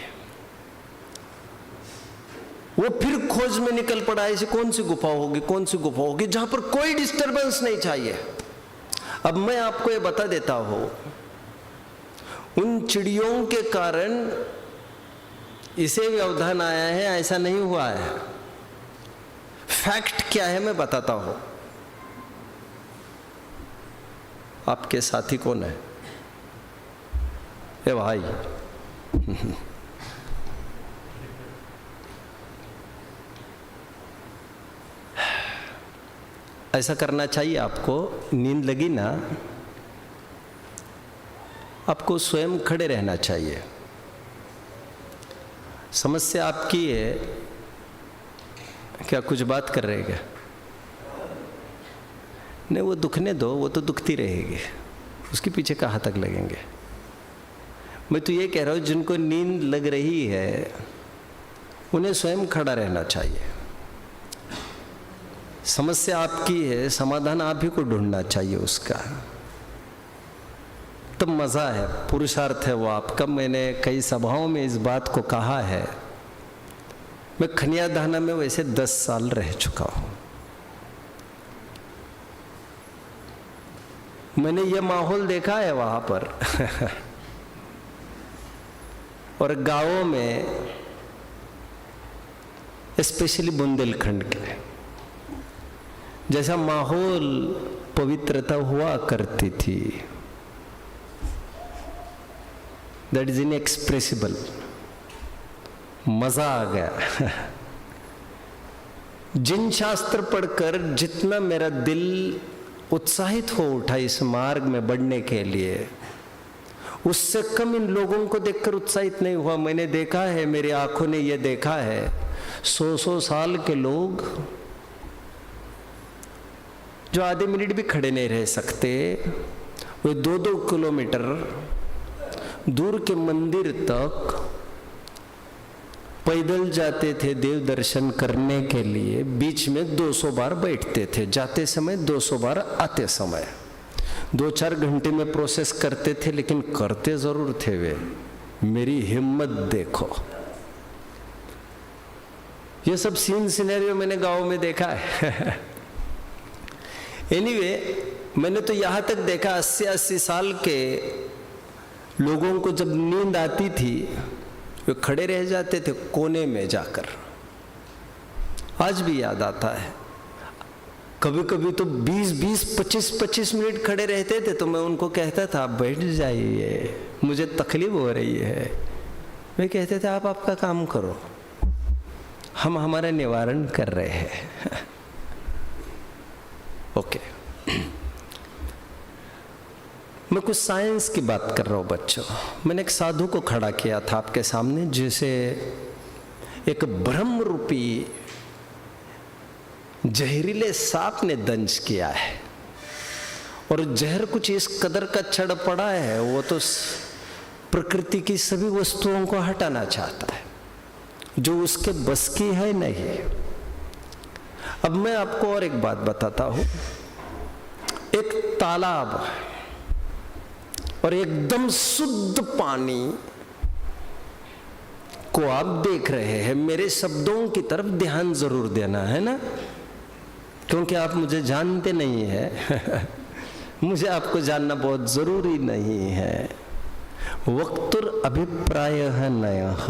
वो फिर खोज में निकल पड़ा, ऐसी कौन सी गुफा होगी जहां पर कोई डिस्टरबेंस नहीं चाहिए। अब मैं आपको ये बता देता हूं, उन चिड़ियों के कारण इसे व्यवधान आया है, ऐसा नहीं हुआ है। फैक्ट क्या है मैं बताता हूं। आपके साथी कौन है? ए भाई, ऐसा करना चाहिए आपको। नींद लगी ना, आपको स्वयं खड़े रहना चाहिए। समस्या आपकी है क्या? कुछ बात कर रहे क्या? नहीं, वो दुखने दो, वो तो दुखती रहेगी, उसके पीछे कहाँ तक लगेंगे। मैं तो ये कह रहा हूँ जिनको नींद लग रही है उन्हें स्वयं खड़ा रहना चाहिए। समस्या आपकी है, समाधान आप ही को ढूंढना चाहिए उसका, तब मजा है, पुरुषार्थ है वो आपका। मैंने कई सभाओं में इस बात को कहा है। मैं खनियाधाना में वैसे 10 साल रह चुका हूं। मैंने ये माहौल देखा है वहां पर। और गांवों में, स्पेशली बुंदेलखंड के, जैसा माहौल पवित्रता हुआ करती थी, दैट इज इनएक्सप्रेसिबल। मजा आ गया। जिन शास्त्र पढ़कर जितना मेरा दिल उत्साहित हो उठा इस मार्ग में बढ़ने के लिए, उससे कम इन लोगों को देखकर उत्साहित नहीं हुआ। मैंने देखा है, मेरी आंखों ने यह देखा है, 100 साल के लोग जो आधे मिनट भी खड़े नहीं रह सकते, वे 2-2 किलोमीटर दूर के मंदिर तक पैदल जाते थे देव दर्शन करने के लिए। बीच में 200 बार बैठते थे, जाते समय 200 बार, आते समय 2-4 घंटे में प्रोसेस करते थे, लेकिन करते जरूर थे वे। मेरी हिम्मत देखो। ये सब सीन सिनेरियो मैंने गांव में देखा है। एनीवे, मैंने तो यहाँ तक देखा 80-80 साल के लोगों को जब नींद आती थी वे खड़े रह जाते थे कोने में जाकर। आज भी याद आता है, कभी कभी तो 20-20, 25-25 मिनट खड़े रहते थे, तो मैं उनको कहता था आप बैठ जाइए, मुझे तकलीफ हो रही है। वे कहते थे आप आपका काम करो, हम हमारा निवारण कर रहे हैं। ओके, मैं कुछ साइंस की बात कर रहा हूं बच्चों। मैंने एक साधु को खड़ा किया था आपके सामने, जिसे एक ब्रह्म रूपी जहरीले सांप ने दंश किया है, और जहर कुछ इस कदर का चढ़ पड़ा है, वो तो प्रकृति की सभी वस्तुओं को हटाना चाहता है, जो उसके बस की है नहीं। अब मैं आपको और एक बात बताता हूं। एक तालाब और एकदम शुद्ध पानी को आप देख रहे हैं। मेरे शब्दों की तरफ ध्यान जरूर देना है ना, क्योंकि आप मुझे जानते नहीं हैं। मुझे आपको जानना बहुत जरूरी नहीं है। वक्तुर अभिप्रायः नयः।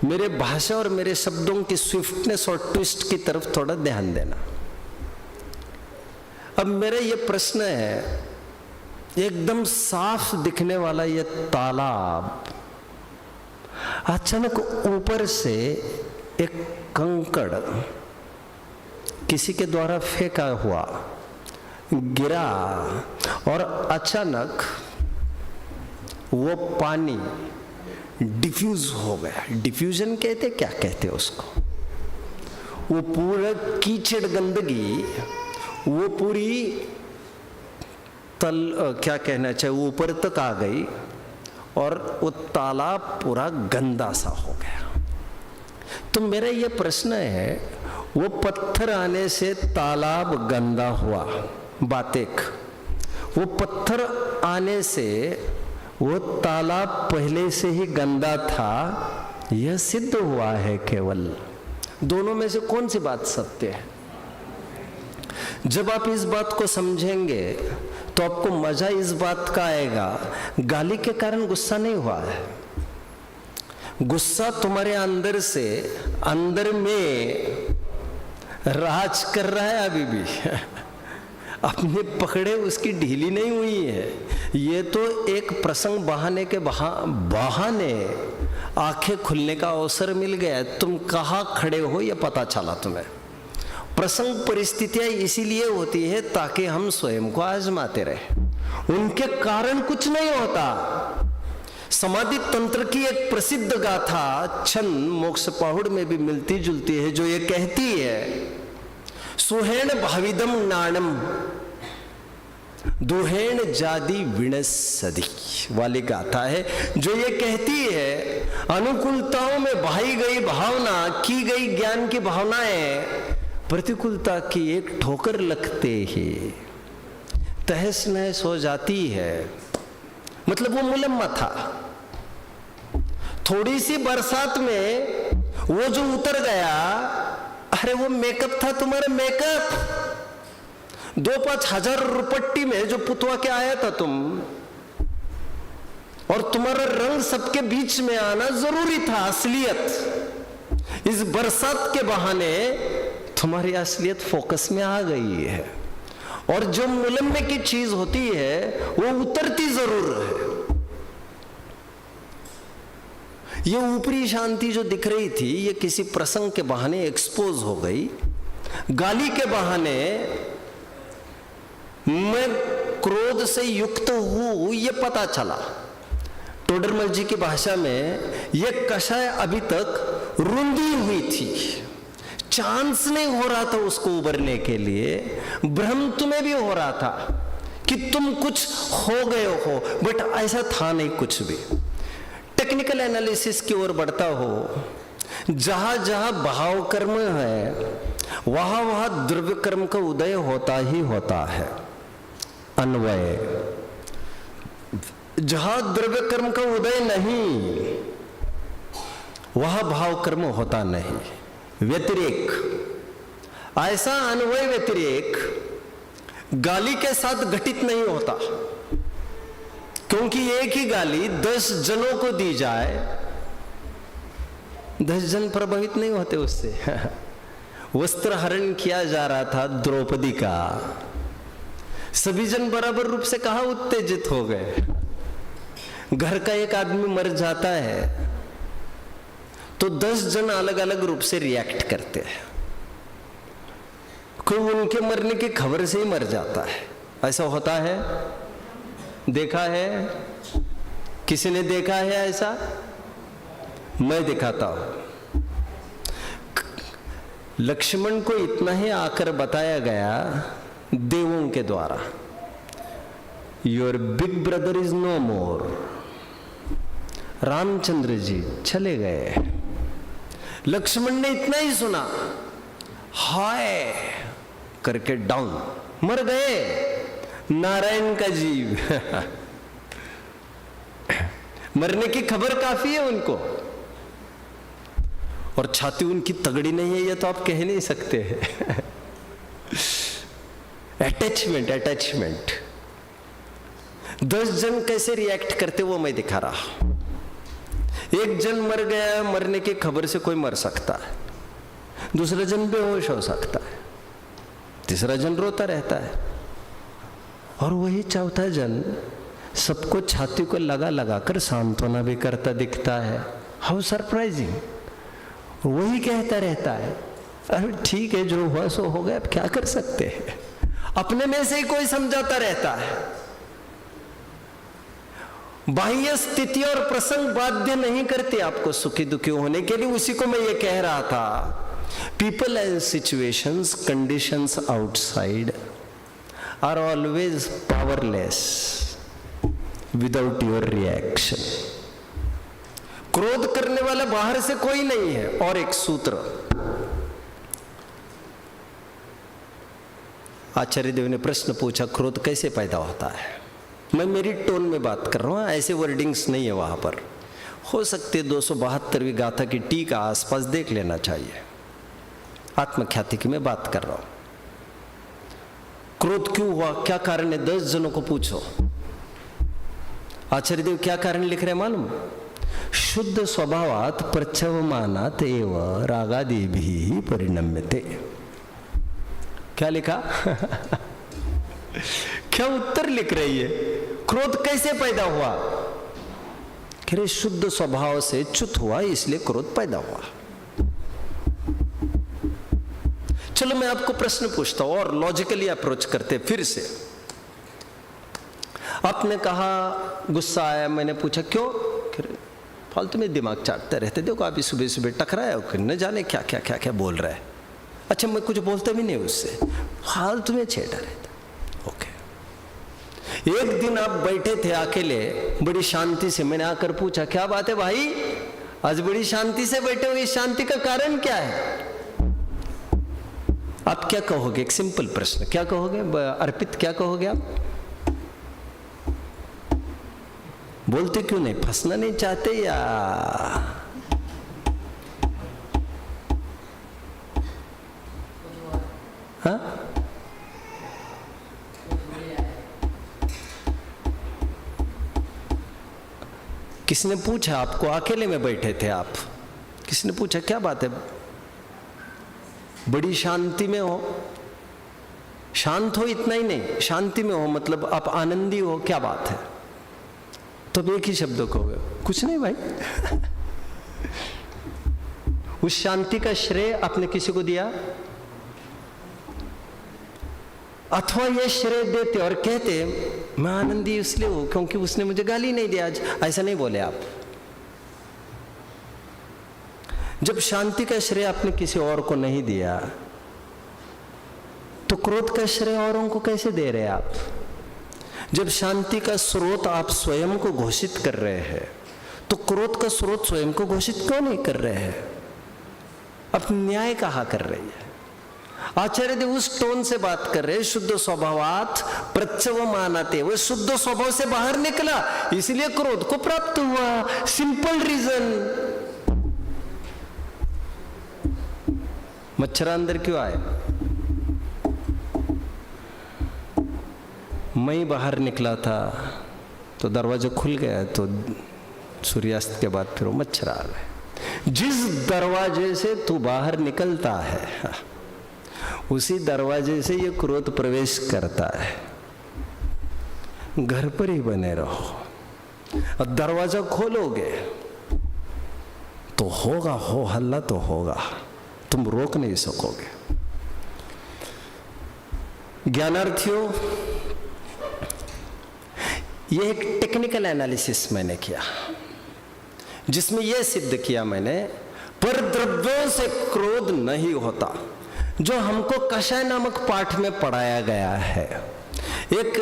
मेरे भाषा और मेरे शब्दों की स्विफ्टनेस और ट्विस्ट की तरफ थोड़ा ध्यान देना। अब मेरा ये प्रश्न है, एकदम साफ दिखने वाला ये तालाब अचानक ऊपर से एक कंकड़ किसी के द्वारा फेंका हुआ गिरा, और अचानक वो पानी डिफ्यूज हो गया। डिफ्यूजन कहते, क्या कहते उसको, वो पूरा कीचड़ गंदगी वो पूरी क्या कहना चाहिए, वो ऊपर तक आ गई, और वो तालाब पूरा गंदा सा हो गया। तो मेरा ये प्रश्न है, वो पत्थर आने से तालाब गंदा हुआ, बात एक। वो पत्थर आने से वो तालाब पहले से ही गंदा था, यह सिद्ध हुआ है केवल। दोनों में से कौन सी बात सत्य है? जब आप इस बात को समझेंगे तो आपको मजा इस बात का आएगा, गाली के कारण गुस्सा नहीं हुआ है। गुस्सा तुम्हारे अंदर से अंदर में राज कर रहा है अभी भी। अपने पकड़े उसकी ढीली नहीं हुई है। ये तो एक प्रसंग बहाने के बहाने आंखें खुलने का अवसर मिल गया। तुम कहाँ खड़े हो ये पता चला तुम्हें। प्रसंग परिस्थितियां इसीलिए होती है ताकि हम स्वयं को आजमाते रहे। उनके कारण कुछ नहीं होता। समाधि तंत्र की एक प्रसिद्ध गाथा छंद मोक्ष पहुड़ में भी मिलती जुलती है, जो ये कहती है, सुहेण भाविदम नाणम दुहेण जादी विणसदी वाली गाथा है, जो ये कहती है, अनुकूलताओं में बहाई गई भावना, की गई ज्ञान की भावनाएं प्रतिकूलता की एक ठोकर लगते ही तहस नहस हो जाती है। मतलब वो मुलम्मा था। थोड़ी सी बरसात में वो जो उतर गया, अरे वो मेकअप था तुम्हारा मेकअप। 2-5 हजार रुपट्टी में जो पुतवा के आया था तुम, और तुम्हारा रंग सबके बीच में आना जरूरी था, असलियत। इस बरसात के बहाने तुम्हारी असलियत फोकस में आ गई है, और जो मुलम्मे की चीज होती है वो उतरती जरूर है। ये ऊपरी शांति जो दिख रही थी, ये किसी प्रसंग के बहाने एक्सपोज हो गई। गाली के बहाने मैं क्रोध से युक्त हूं ये पता चला। टोडरमल जी की भाषा में ये कषाय अभी तक रुंधी हुई थी, चांस नहीं हो रहा था उसको उभरने के लिए। भ्रम तुम्हें भी हो रहा था कि तुम कुछ हो गए हो, बट ऐसा था नहीं कुछ भी। टेक्निकल एनालिसिस की ओर बढ़ता हो, जहां जहां भाव कर्म है वहां वहां द्रव्य कर्म का उदय होता ही होता है। अन्वय, जहां द्रव्य कर्म का उदय नहीं वहां भाव कर्म होता नहीं। व्यतिरेक, ऐसा अन्वय व्यतिरेक गाली के साथ घटित नहीं होता, क्योंकि एक ही गाली 10 जनों को दी जाए, 10 जन प्रभावित नहीं होते उससे। वस्त्र हरण किया जा रहा था द्रौपदी का, सभी जन बराबर रूप से कहाँ उत्तेजित हो गए। घर का एक आदमी मर जाता है तो 10 जन अलग अलग रूप से रिएक्ट करते हैं। कोई उनके मरने की खबर से ही मर जाता है, ऐसा होता है, देखा है? किसी ने देखा है ऐसा? मैं दिखाता हूं। लक्ष्मण को इतना ही आकर बताया गया देवों के द्वारा, your big brother is no more. Ramchandra ji चले गए, लक्ष्मण ने इतना ही सुना, हाय करके डाउन, मर गए, नारायण का जीव। मरने की खबर काफी है उनको, और छाती उनकी तगड़ी नहीं है ये तो आप कह नहीं सकते। अटैचमेंट 10 जन कैसे रिएक्ट करते वो मैं दिखा रहा। एक जन मर गया, मरने की खबर से कोई मर सकता है, दूसरा जन बेहोश हो सकता है, तीसरा जन रोता रहता है, और वही चौथा जन सबको छाती को लगा लगा कर सांत्वना भी करता दिखता है। How surprising! वही कहता रहता है, अरे ठीक है जो हुआ सो हो गया, अब क्या कर सकते हैं। अपने में से ही कोई समझाता रहता है। बाह्य स्थिति और प्रसंग बाध्य नहीं करते आपको सुखी दुखी होने के लिए। उसी को मैं ये कह रहा था, people and situations, conditions outside are always powerless without your reaction. क्रोध करने वाला बाहर से कोई नहीं है। और एक सूत्र आचार्य देव ने प्रश्न पूछा, क्रोध कैसे पैदा होता है? मैं मेरी टोन में बात कर रहा हूं, ऐसे वर्डिंग्स नहीं है वहां पर। हो सकते 272वीं गाथा की टीका आसपास देख लेना चाहिए। आत्मख्याति की मैं बात कर रहा हूं। क्रोध क्यों हुआ, क्या कारण है? 10 जनों को पूछो। आचार्य देव क्या कारण लिख रहे हैं मालूम? शुद्ध स्वभावात प्रच्छवमानात एव रागादिभिः परिणम्यते। क्या लिखा? क्या उत्तर लिख रही है? क्रोध कैसे पैदा हुआ? कह रहे शुद्ध स्वभाव से च्युत हुआ, इसलिए क्रोध पैदा हुआ। चलो मैं आपको प्रश्न पूछता हूं और लॉजिकली अप्रोच करते फिर से। आपने कहा गुस्सा आया, मैंने पूछा क्यों? फालतू में दिमाग चाटते रहते, देखो आप सुबह सुबह टकराया, न जाने क्या क्या क्या क्या बोल रहा है। अच्छा मैं कुछ बोलता भी नहीं उससे, फालतू में छेड़ा रहता। ओके, एक दिन आप बैठे थे अकेले बड़ी शांति से, मैंने आकर पूछा क्या बात है भाई, आज बड़ी शांति से बैठे हो, इस शांति का कारण क्या है? आप क्या कहोगे? एक सिंपल प्रश्न, क्या कहोगे अर्पित, क्या कहोगे आप? बोलते क्यों नहीं? फंसना नहीं चाहते या हाँ? किसने पूछा आपको? अकेले में बैठे थे आप, किसने पूछा क्या बात है, बड़ी शांति में हो? शांत हो इतना ही नहीं, शांति में हो मतलब आप आनंदी हो, क्या बात है? तो एक ही शब्द कहोगे, कुछ नहीं भाई। उस शांति का श्रेय आपने किसी को दिया? अथवा ये श्रेय देते और कहते मैं आनंदी इसलिए हूं क्योंकि उसने मुझे गाली नहीं दिया आज, ऐसा नहीं बोले आप। जब शांति का श्रेय आपने किसी और को नहीं दिया तो क्रोध का श्रेय औरों को कैसे दे रहे आप? जब शांति का स्रोत आप स्वयं को घोषित कर रहे हैं तो क्रोध का स्रोत स्वयं को घोषित क्यों नहीं कर रहे हैं? आप न्याय कहा कर रही है। आचार्य देव उस टोन से बात कर रहे, शुद्ध स्वभावात प्रच्छवमानाते, वो शुद्ध स्वभाव से बाहर निकला इसलिए क्रोध को प्राप्त हुआ। Simple reason. मच्छर अंदर क्यों आए? मैं बाहर निकला था तो दरवाजा खुल गया, तो सूर्यास्त के बाद फिर वो मच्छर आ गए। जिस दरवाजे से तू बाहर निकलता है उसी दरवाजे से ये क्रोध प्रवेश करता है। घर पर ही बने रहो, और दरवाजा खोलोगे तो होगा, हो हल्ला तो होगा, तुम रोक नहीं सकोगे। ज्ञानार्थियों, ये एक टेक्निकल एनालिसिस मैंने किया जिसमें यह सिद्ध किया मैंने, पर द्रव्यों से क्रोध नहीं होता, जो हमको कषाय नामक पाठ में पढ़ाया गया है। एक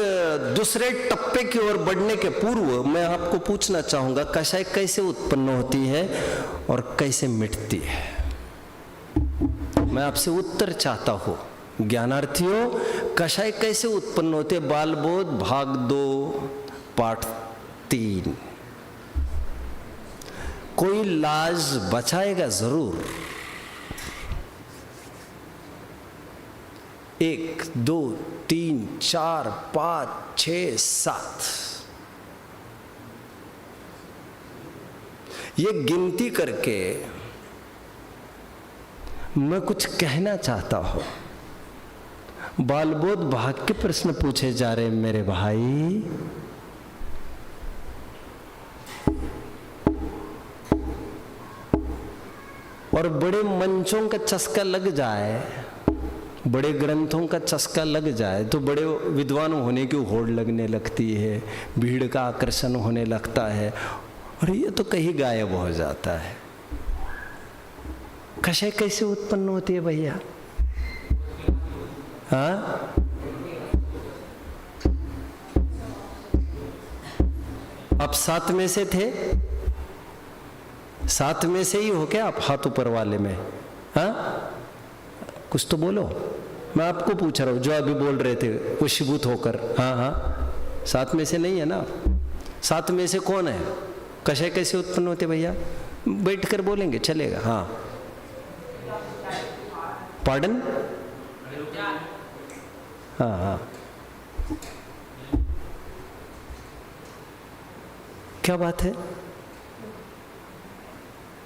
दूसरे टप्पे की ओर बढ़ने के पूर्व मैं आपको पूछना चाहूंगा, कषाय कैसे उत्पन्न होती है और कैसे मिटती है? मैं आपसे उत्तर चाहता हूं। ज्ञानार्थियों, कषाय कैसे उत्पन्न होते? बालबोध भाग 2 पाठ 3। कोई लाज बचाएगा जरूर। 1 2 3 4 5 6 7 ये गिनती करके मैं कुछ कहना चाहता हूं। बालबोध भाग के प्रश्न पूछे जा रहे मेरे भाई। और बड़े मंचों का चस्का लग जाए, बड़े ग्रंथों का चस्का लग जाए तो बड़े विद्वान होने की होड़ लगने लगती है, भीड़ का आकर्षण होने लगता है, और ये तो कहीं गायब हो जाता है। कषाय कैसे उत्पन्न होती है भैया? हाँ, आप 7 में से थे, 7 में से ही हो क्या आप? हाथ ऊपर वाले में। हाँ, कुछ तो बोलो, मैं आपको पूछ रहा हूं जो अभी बोल रहे थे वशीभूत होकर। हाँ हाँ, 7 में से नहीं है ना? 7 में से कौन है? कषाय कैसे उत्पन्न होते भैया? बैठ कर बोलेंगे चलेगा। हाँ, पार्डन? हाँ हाँ, क्या बात है?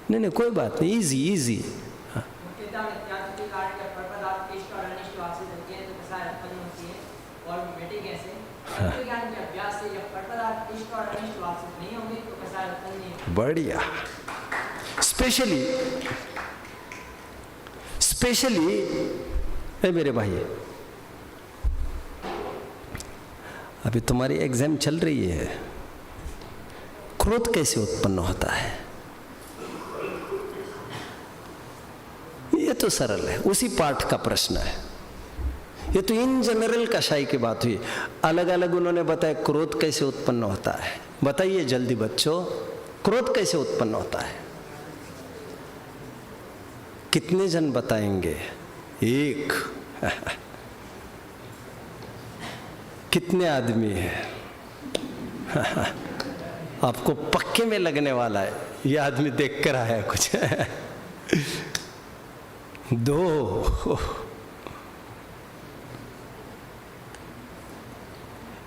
नहीं नहीं, कोई बात नहीं, इजी इजी। हाँ। बढ़िया। स्पेशली मेरे भाई, अभी तुम्हारी एग्जाम चल रही है, क्रोध कैसे उत्पन्न होता है? ये तो सरल है, उसी पाठ का प्रश्न है। ये तो इन जनरल कषाय की बात हुई, अलग अलग उन्होंने बताया क्रोध कैसे उत्पन्न होता है। बताइए जल्दी बच्चों, क्रोध कैसे उत्पन्न होता है? कितने जन बताएंगे? 1। कितने आदमी है? आपको पक्के में लगने वाला है, ये आदमी देख कर आया कुछ। 2।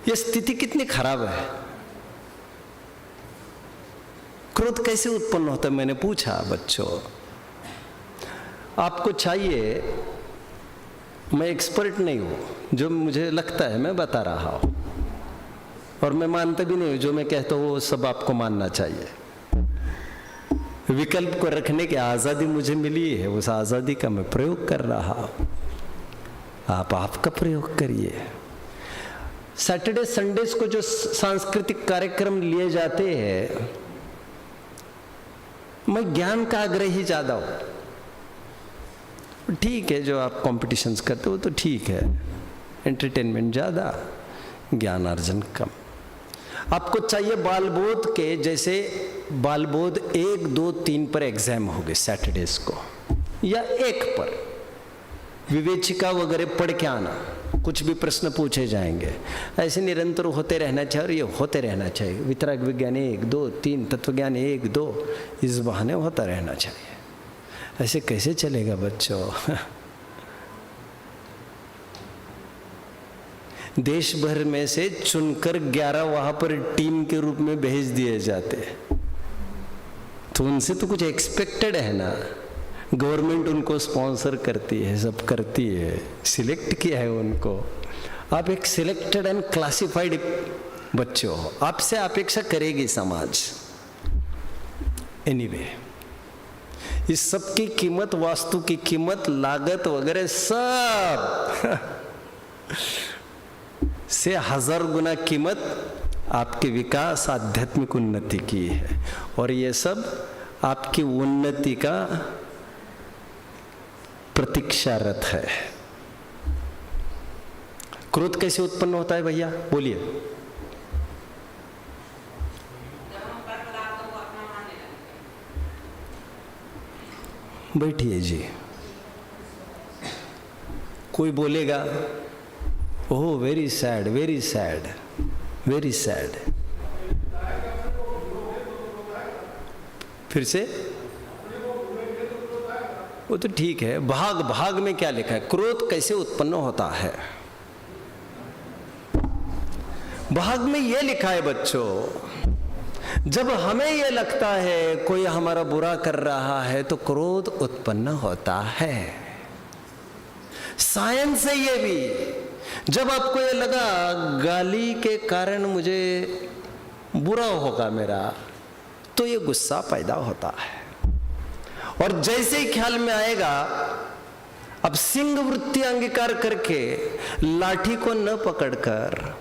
ये स्थिति कितनी खराब है। क्रोध कैसे उत्पन्न होता है? मैंने पूछा बच्चों, आपको चाहिए, मैं एक्सपर्ट नहीं हूं, जो मुझे लगता है मैं बता रहा हूं, और मैं मानता भी नहीं हूं, जो मैं कहता हूं वो सब आपको मानना चाहिए। विकल्प को रखने की आजादी मुझे मिली है, उस आजादी का मैं प्रयोग कर रहा हूं, आप आपका प्रयोग करिए। सैटरडे संडेज को जो सांस्कृतिक कार्यक्रम लिए जाते हैं, मैं ज्ञान का आग्रही ज्यादा हूं। ठीक है, जो आप कॉम्पिटिशन्स करते हो तो ठीक है, एंटरटेनमेंट ज़्यादा, ज्ञानार्जन कम। आपको चाहिए बालबोध के जैसे, बालबोध 1 2 3 पर एग्जाम होंगे सैटरडेज को, या 1 पर विवेचिका वगैरह पढ़ के आना, कुछ भी प्रश्न पूछे जाएंगे। ऐसे निरंतर होते रहना चाहिए, और ये होते रहना चाहिए। वितरक विज्ञान 1 2 3, तत्वज्ञान 1 2, इस बहाने होता रहना चाहिए। ऐसे कैसे चलेगा बच्चों? देश भर में से चुनकर 11 वहां पर टीम के रूप में भेज दिए जाते हैं। तो उनसे तो कुछ एक्सपेक्टेड है ना, गवर्नमेंट उनको स्पॉन्सर करती है, सब करती है, सिलेक्ट किया है उनको। आप एक सिलेक्टेड एंड क्लासिफाइड बच्चे हो, आपसे अपेक्षा करेगी समाज। एनीवे, इस सब की कीमत, वास्तु की कीमत, लागत वगैरह सब से 1000 गुना कीमत आपके विकास, आध्यात्मिक उन्नति की है। और ये सब आपकी उन्नति का प्रतीक्षारत है। क्रोध कैसे उत्पन्न होता है भैया, बोलिए। बैठिए जी। कोई बोलेगा oh very sad, very sad, very sad. फिर से, वो तो ठीक है। भाग, भाग में क्या लिखा है, क्रोध कैसे उत्पन्न होता है। भाग में ये लिखा है बच्चों, जब हमें ये लगता है कोई हमारा बुरा कर रहा है तो क्रोध उत्पन्न होता है। साइंस है ये भी। जब आपको ये लगा गाली के कारण मुझे बुरा होगा मेरा, तो ये गुस्सा पैदा होता है। और जैसे ही ख्याल में आएगा, अब सिंह वृत्ति अंगीकार करके लाठी को न पकड़कर,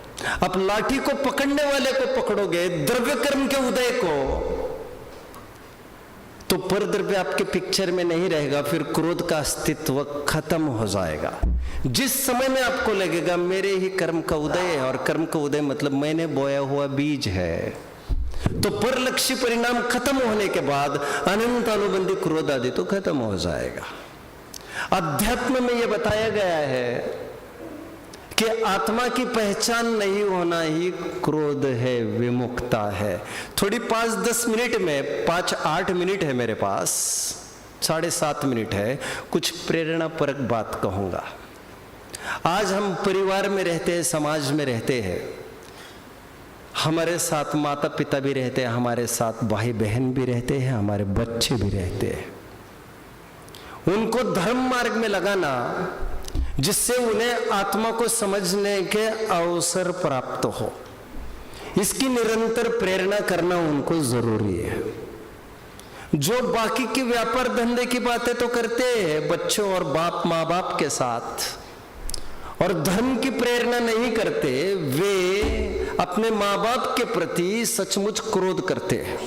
अब लाठी को पकड़ने वाले को पकड़ोगे, द्रव्य कर्म के उदय को, तो पर द्रव्य आपके पिक्चर में नहीं रहेगा। फिर क्रोध का अस्तित्व खत्म हो जाएगा। जिस समय में आपको लगेगा मेरे ही कर्म का उदय है, और कर्म का उदय मतलब मैंने बोया हुआ बीज है, तो परलक्षी परिणाम खत्म होने के बाद अनंत अनुबंधी क्रोध आदि तो खत्म हो जाएगा। अध्यात्म में यह बताया गया है कि आत्मा की पहचान नहीं होना ही क्रोध है, विमुक्ता है। थोड़ी 5-10 मिनट में, 5-8 मिनट है मेरे पास, 7.5 मिनट है, कुछ प्रेरणापरक बात कहूंगा। आज हम परिवार में रहते हैं, समाज में रहते हैं, हमारे साथ माता पिता भी रहते हैं, हमारे साथ भाई बहन भी रहते हैं, हमारे बच्चे भी रहते हैं। उनको धर्म मार्ग में लगाना, जिससे उन्हें आत्मा को समझने के अवसर प्राप्त हो, इसकी निरंतर प्रेरणा करना उनको जरूरी है। जो बाकी के व्यापार धंधे की बातें तो करते हैं बच्चों और बाप माँ बाप के साथ, और धर्म की प्रेरणा नहीं करते, वे अपने माँ बाप के प्रति सचमुच क्रोध करते हैं।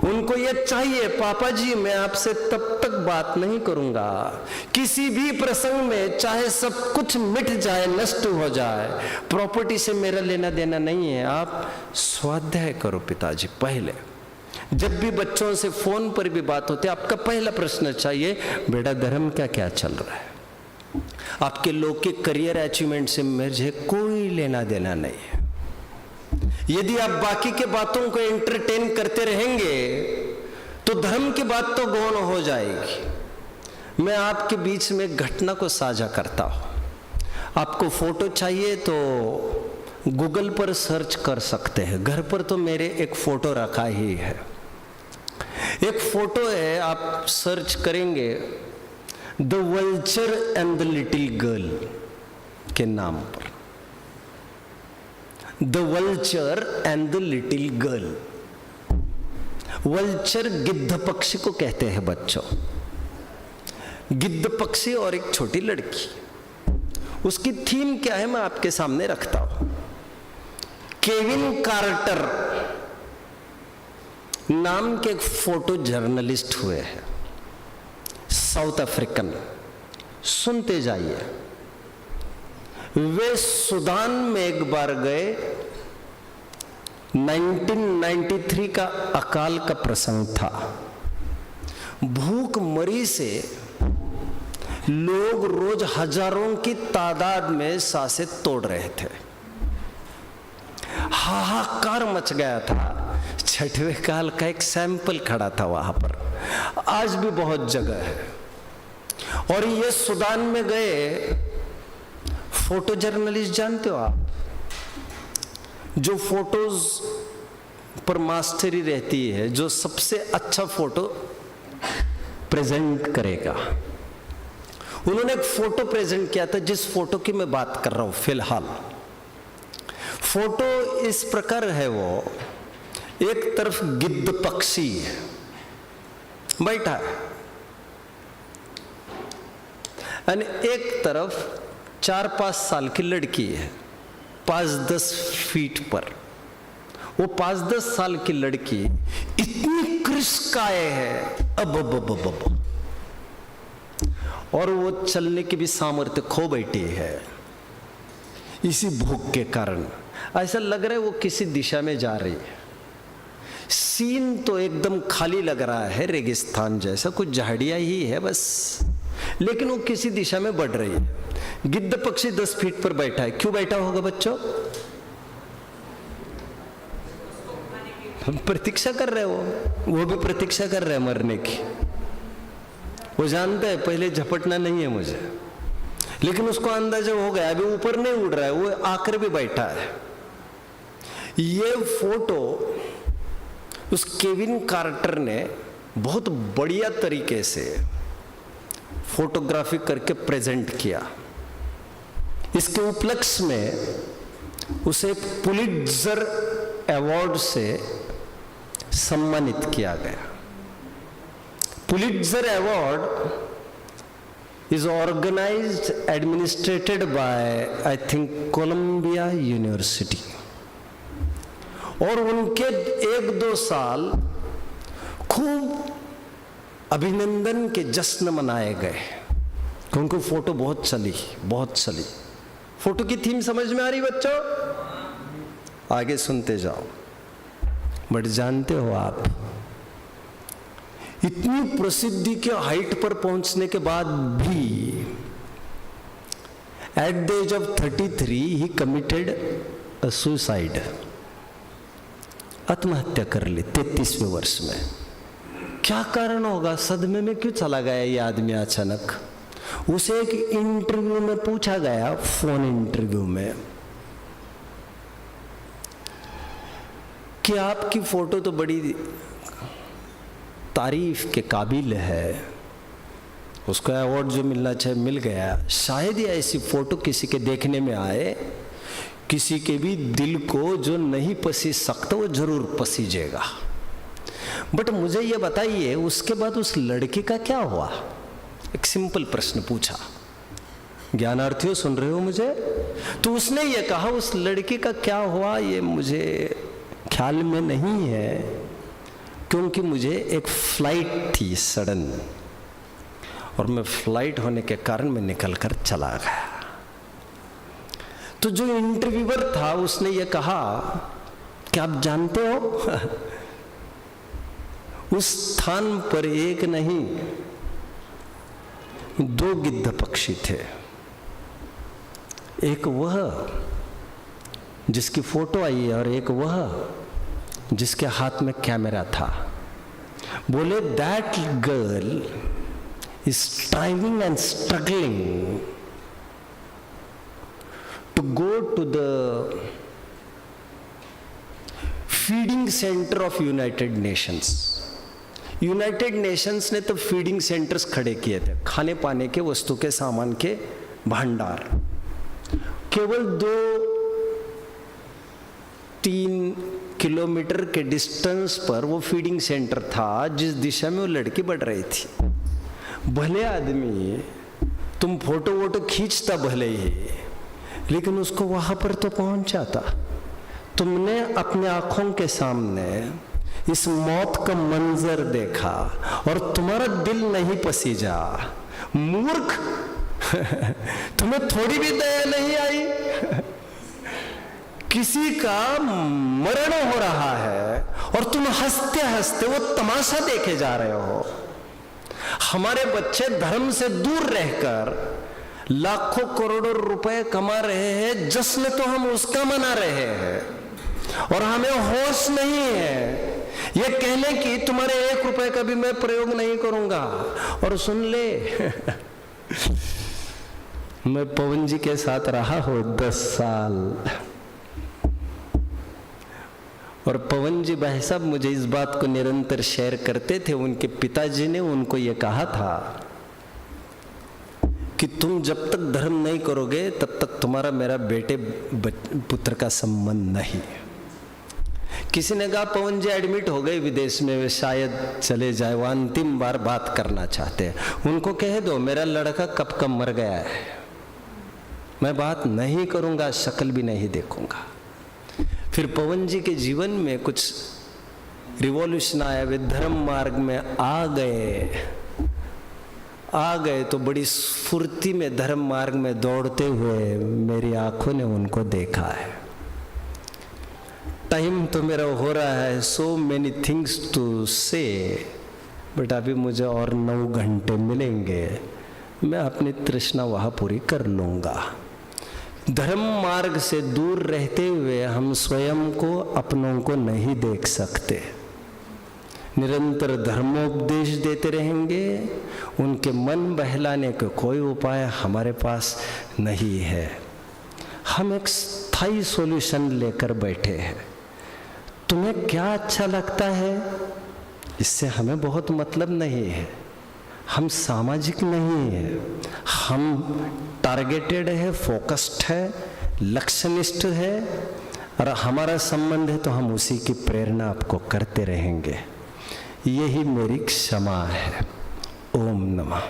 उनको ये चाहिए, पापा जी मैं आपसे तब तक बात नहीं करूंगा, किसी भी प्रसंग में चाहे सब कुछ मिट जाए, नष्ट हो जाए, प्रॉपर्टी से मेरा लेना देना नहीं है, आप स्वाध्याय करो पिताजी। पहले जब भी बच्चों से फोन पर भी बात होती है, आपका पहला प्रश्न चाहिए, बेटा धर्म का क्या चल रहा है। आपके लौकिक करियर अचीवमेंट से मुझे कोई लेना देना नहीं है। यदि आप बाकी के बातों को एंटरटेन करते रहेंगे तो धर्म की बात तो गौण हो जाएगी। मैं आपके बीच में घटना को साझा करता हूं। आपको फोटो चाहिए तो गूगल पर सर्च कर सकते हैं। घर पर तो मेरे एक फोटो रखा ही है। एक फोटो है, आप सर्च करेंगे the vulture and the little girl के नाम पर। The vulture and the little girl. Vulture गिद्ध पक्षी को कहते हैं बच्चों। गिद्ध पक्षी और एक छोटी लड़की। उसकी थीम क्या है मैं आपके सामने रखता हूं। केविन कार्टर नाम के एक फोटो जर्नलिस्ट हुए हैं, साउथ अफ्रीकन। सुनते जाइए। वे सूडान में एक बार गए। 1993 का अकाल का प्रसंग था। भूख मरी से लोग रोज हजारों की तादाद में सांसें तोड़ रहे थे। हाहाकार मच गया था। छठवें काल का एक सैंपल खड़ा था वहां पर, आज भी बहुत जगह है। और ये सूडान में गए। फोटो जर्नलिस्ट जानते हो आप, जो फोटोज पर मास्टरी रहती है, जो सबसे अच्छा फोटो प्रेजेंट करेगा। उन्होंने एक फोटो प्रेजेंट किया था, जिस फोटो की मैं बात कर रहा हूं फिलहाल। फोटो इस प्रकार है, वो एक तरफ गिद्ध पक्षी बैठा है और एक तरफ 4-5 साल की लड़की है 5-10 फीट पर। वो 5-10 साल की लड़की इतनी कृष्काय है अब और वो चलने की भी सामर्थ्य खो बैठी है इसी भूख के कारण। ऐसा लग रहा है वो किसी दिशा में जा रही है। सीन तो एकदम खाली लग रहा है, रेगिस्तान जैसा, कुछ झाड़ियां ही है बस, लेकिन वो किसी दिशा में बढ़ रही है। गिद्ध पक्षी 10 फीट पर बैठा है। क्यों बैठा होगा बच्चों? हम प्रतीक्षा कर रहे हो, वो भी प्रतीक्षा कर रहे हैं मरने की। वो जानता है पहले झपटना नहीं है मुझे, लेकिन उसको अंदाजा हो गया अभी ऊपर नहीं उड़ रहा है, वो आकर भी बैठा है। ये फोटो उस केविन कार्टर ने बहुत बढ़िया तरीके से फोटोग्राफी करके प्रेजेंट किया। इसके उपलक्ष्य में उसे पुलिट्जर अवार्ड से सम्मानित किया गया। Pulitzer award is organized, administrated by I think Columbia University. और उनके 1-2 साल खूब अभिनंदन के जश्न मनाए गए, क्योंकि फोटो बहुत चली। फोटो की थीम समझ में आ रही बच्चों? आगे सुनते जाओ। बट जानते हो आप, इतनी प्रसिद्धि के हाइट पर पहुंचने के बाद भी एट द एज ऑफ 33 ही कमिटेड अ सुसाइड, आत्महत्या कर ली 33वें वर्ष में। क्या कारण होगा? सदमे में क्यों चला गया ये आदमी अचानक? उसे एक इंटरव्यू में पूछा गया, फोन इंटरव्यू में, कि आपकी फोटो तो बड़ी तारीफ के काबिल है, उसको अवार्ड जो मिलना चाहिए मिल गया, शायद ही ऐसी फोटो किसी के देखने में आए, किसी के भी दिल को जो नहीं पसीज सकता वो जरूर पसीजेगा। बट मुझे ये बताइए, उसके बाद उस लड़की का क्या हुआ? एक सिंपल प्रश्न पूछा। ज्ञानार्थियों सुन रहे हो मुझे? तो उसने ये कहा उस लड़की का क्या हुआ ये मुझे ख्याल में नहीं है, क्योंकि मुझे एक फ्लाइट थी सडन, और मैं फ्लाइट होने के कारण मैं निकल कर चला गया। तो जो इंटरव्यूअर था उसने ये कहा कि आप जानते हो उस स्थान पर एक नहीं 2 गिद्ध पक्षी थे। एक वह जिसकी फोटो आई और एक वह जिसके हाथ में कैमरा था। बोले that girl is striving and struggling to go to the feeding centre of United Nations. United Nations ने तो फीडिंग सेंटर्स खड़े किए थे, खाने पाने के वस्तु के सामान के भंडार। केवल 2-3 किलोमीटर के डिस्टेंस पर वो फीडिंग सेंटर था जिस दिशा में वो लड़की बढ़ रही थी। भले आदमी तुम फोटो वोटो खींचता भले ही, लेकिन उसको वहां पर तो पहुंच जाता। तुमने अपने आंखों के सामने इस मौत का मंजर देखा और तुम्हारा दिल नहीं पसीजा। मूर्ख तुम्हें थोड़ी भी दया नहीं आई? किसी का मरण हो रहा है और तुम हंसते हंसते वो तमाशा देखे जा रहे हो। हमारे बच्चे धर्म से दूर रहकर लाखों करोड़ों रुपए कमा रहे हैं, जश्न तो हम उसका मना रहे हैं और हमें होश नहीं है ये कहने की तुम्हारे 1 रुपए का भी मैं प्रयोग नहीं करूंगा। और सुन ले मैं पवन जी के साथ रहा हूं 10 साल। और पवन जी भाई साहब मुझे इस बात को निरंतर शेयर करते थे। उनके पिताजी ने उनको ये कहा था कि तुम जब तक धर्म नहीं करोगे तब तक तुम्हारा मेरा बेटे पुत्र का संबंध नहीं। किसी ने कहा पवन जी एडमिट हो गए विदेश में, वे शायद चले जाए, वो अंतिम बार बात करना चाहते हैं। उनको कह दो मेरा लड़का कब कब मर गया है, मैं बात नहीं करूंगा, शक्ल भी नहीं देखूंगा। फिर पवन जी के जीवन में कुछ रिवॉल्यूशन आया, वे धर्म मार्ग में आ गए तो बड़ी स्फूर्ति में धर्म मार्ग में दौड़ते हुए मेरी आंखों ने उनको देखा है। टाइम तो मेरा हो रहा है, सो मेनी थिंग्स टू से, बट अभी मुझे और 9 घंटे मिलेंगे, मैं अपनी तृष्णा वहाँ पूरी कर लूँगा। धर्म मार्ग से दूर रहते हुए हम स्वयं को, अपनों को नहीं देख सकते। निरंतर धर्मोपदेश देते रहेंगे, उनके मन बहलाने का कोई उपाय हमारे पास नहीं है। हम एक स्थायी सॉल्यूशन लेकर बैठे हैं। तुम्हें क्या अच्छा लगता है इससे हमें बहुत मतलब नहीं है। हम सामाजिक नहीं है, हम टारगेटेड है, फोकस्ड है, लक्ष्यनिष्ठ है, और हमारा संबंध है तो हम उसी की प्रेरणा आपको करते रहेंगे। यही मेरी क्षमा है। ओम नमः।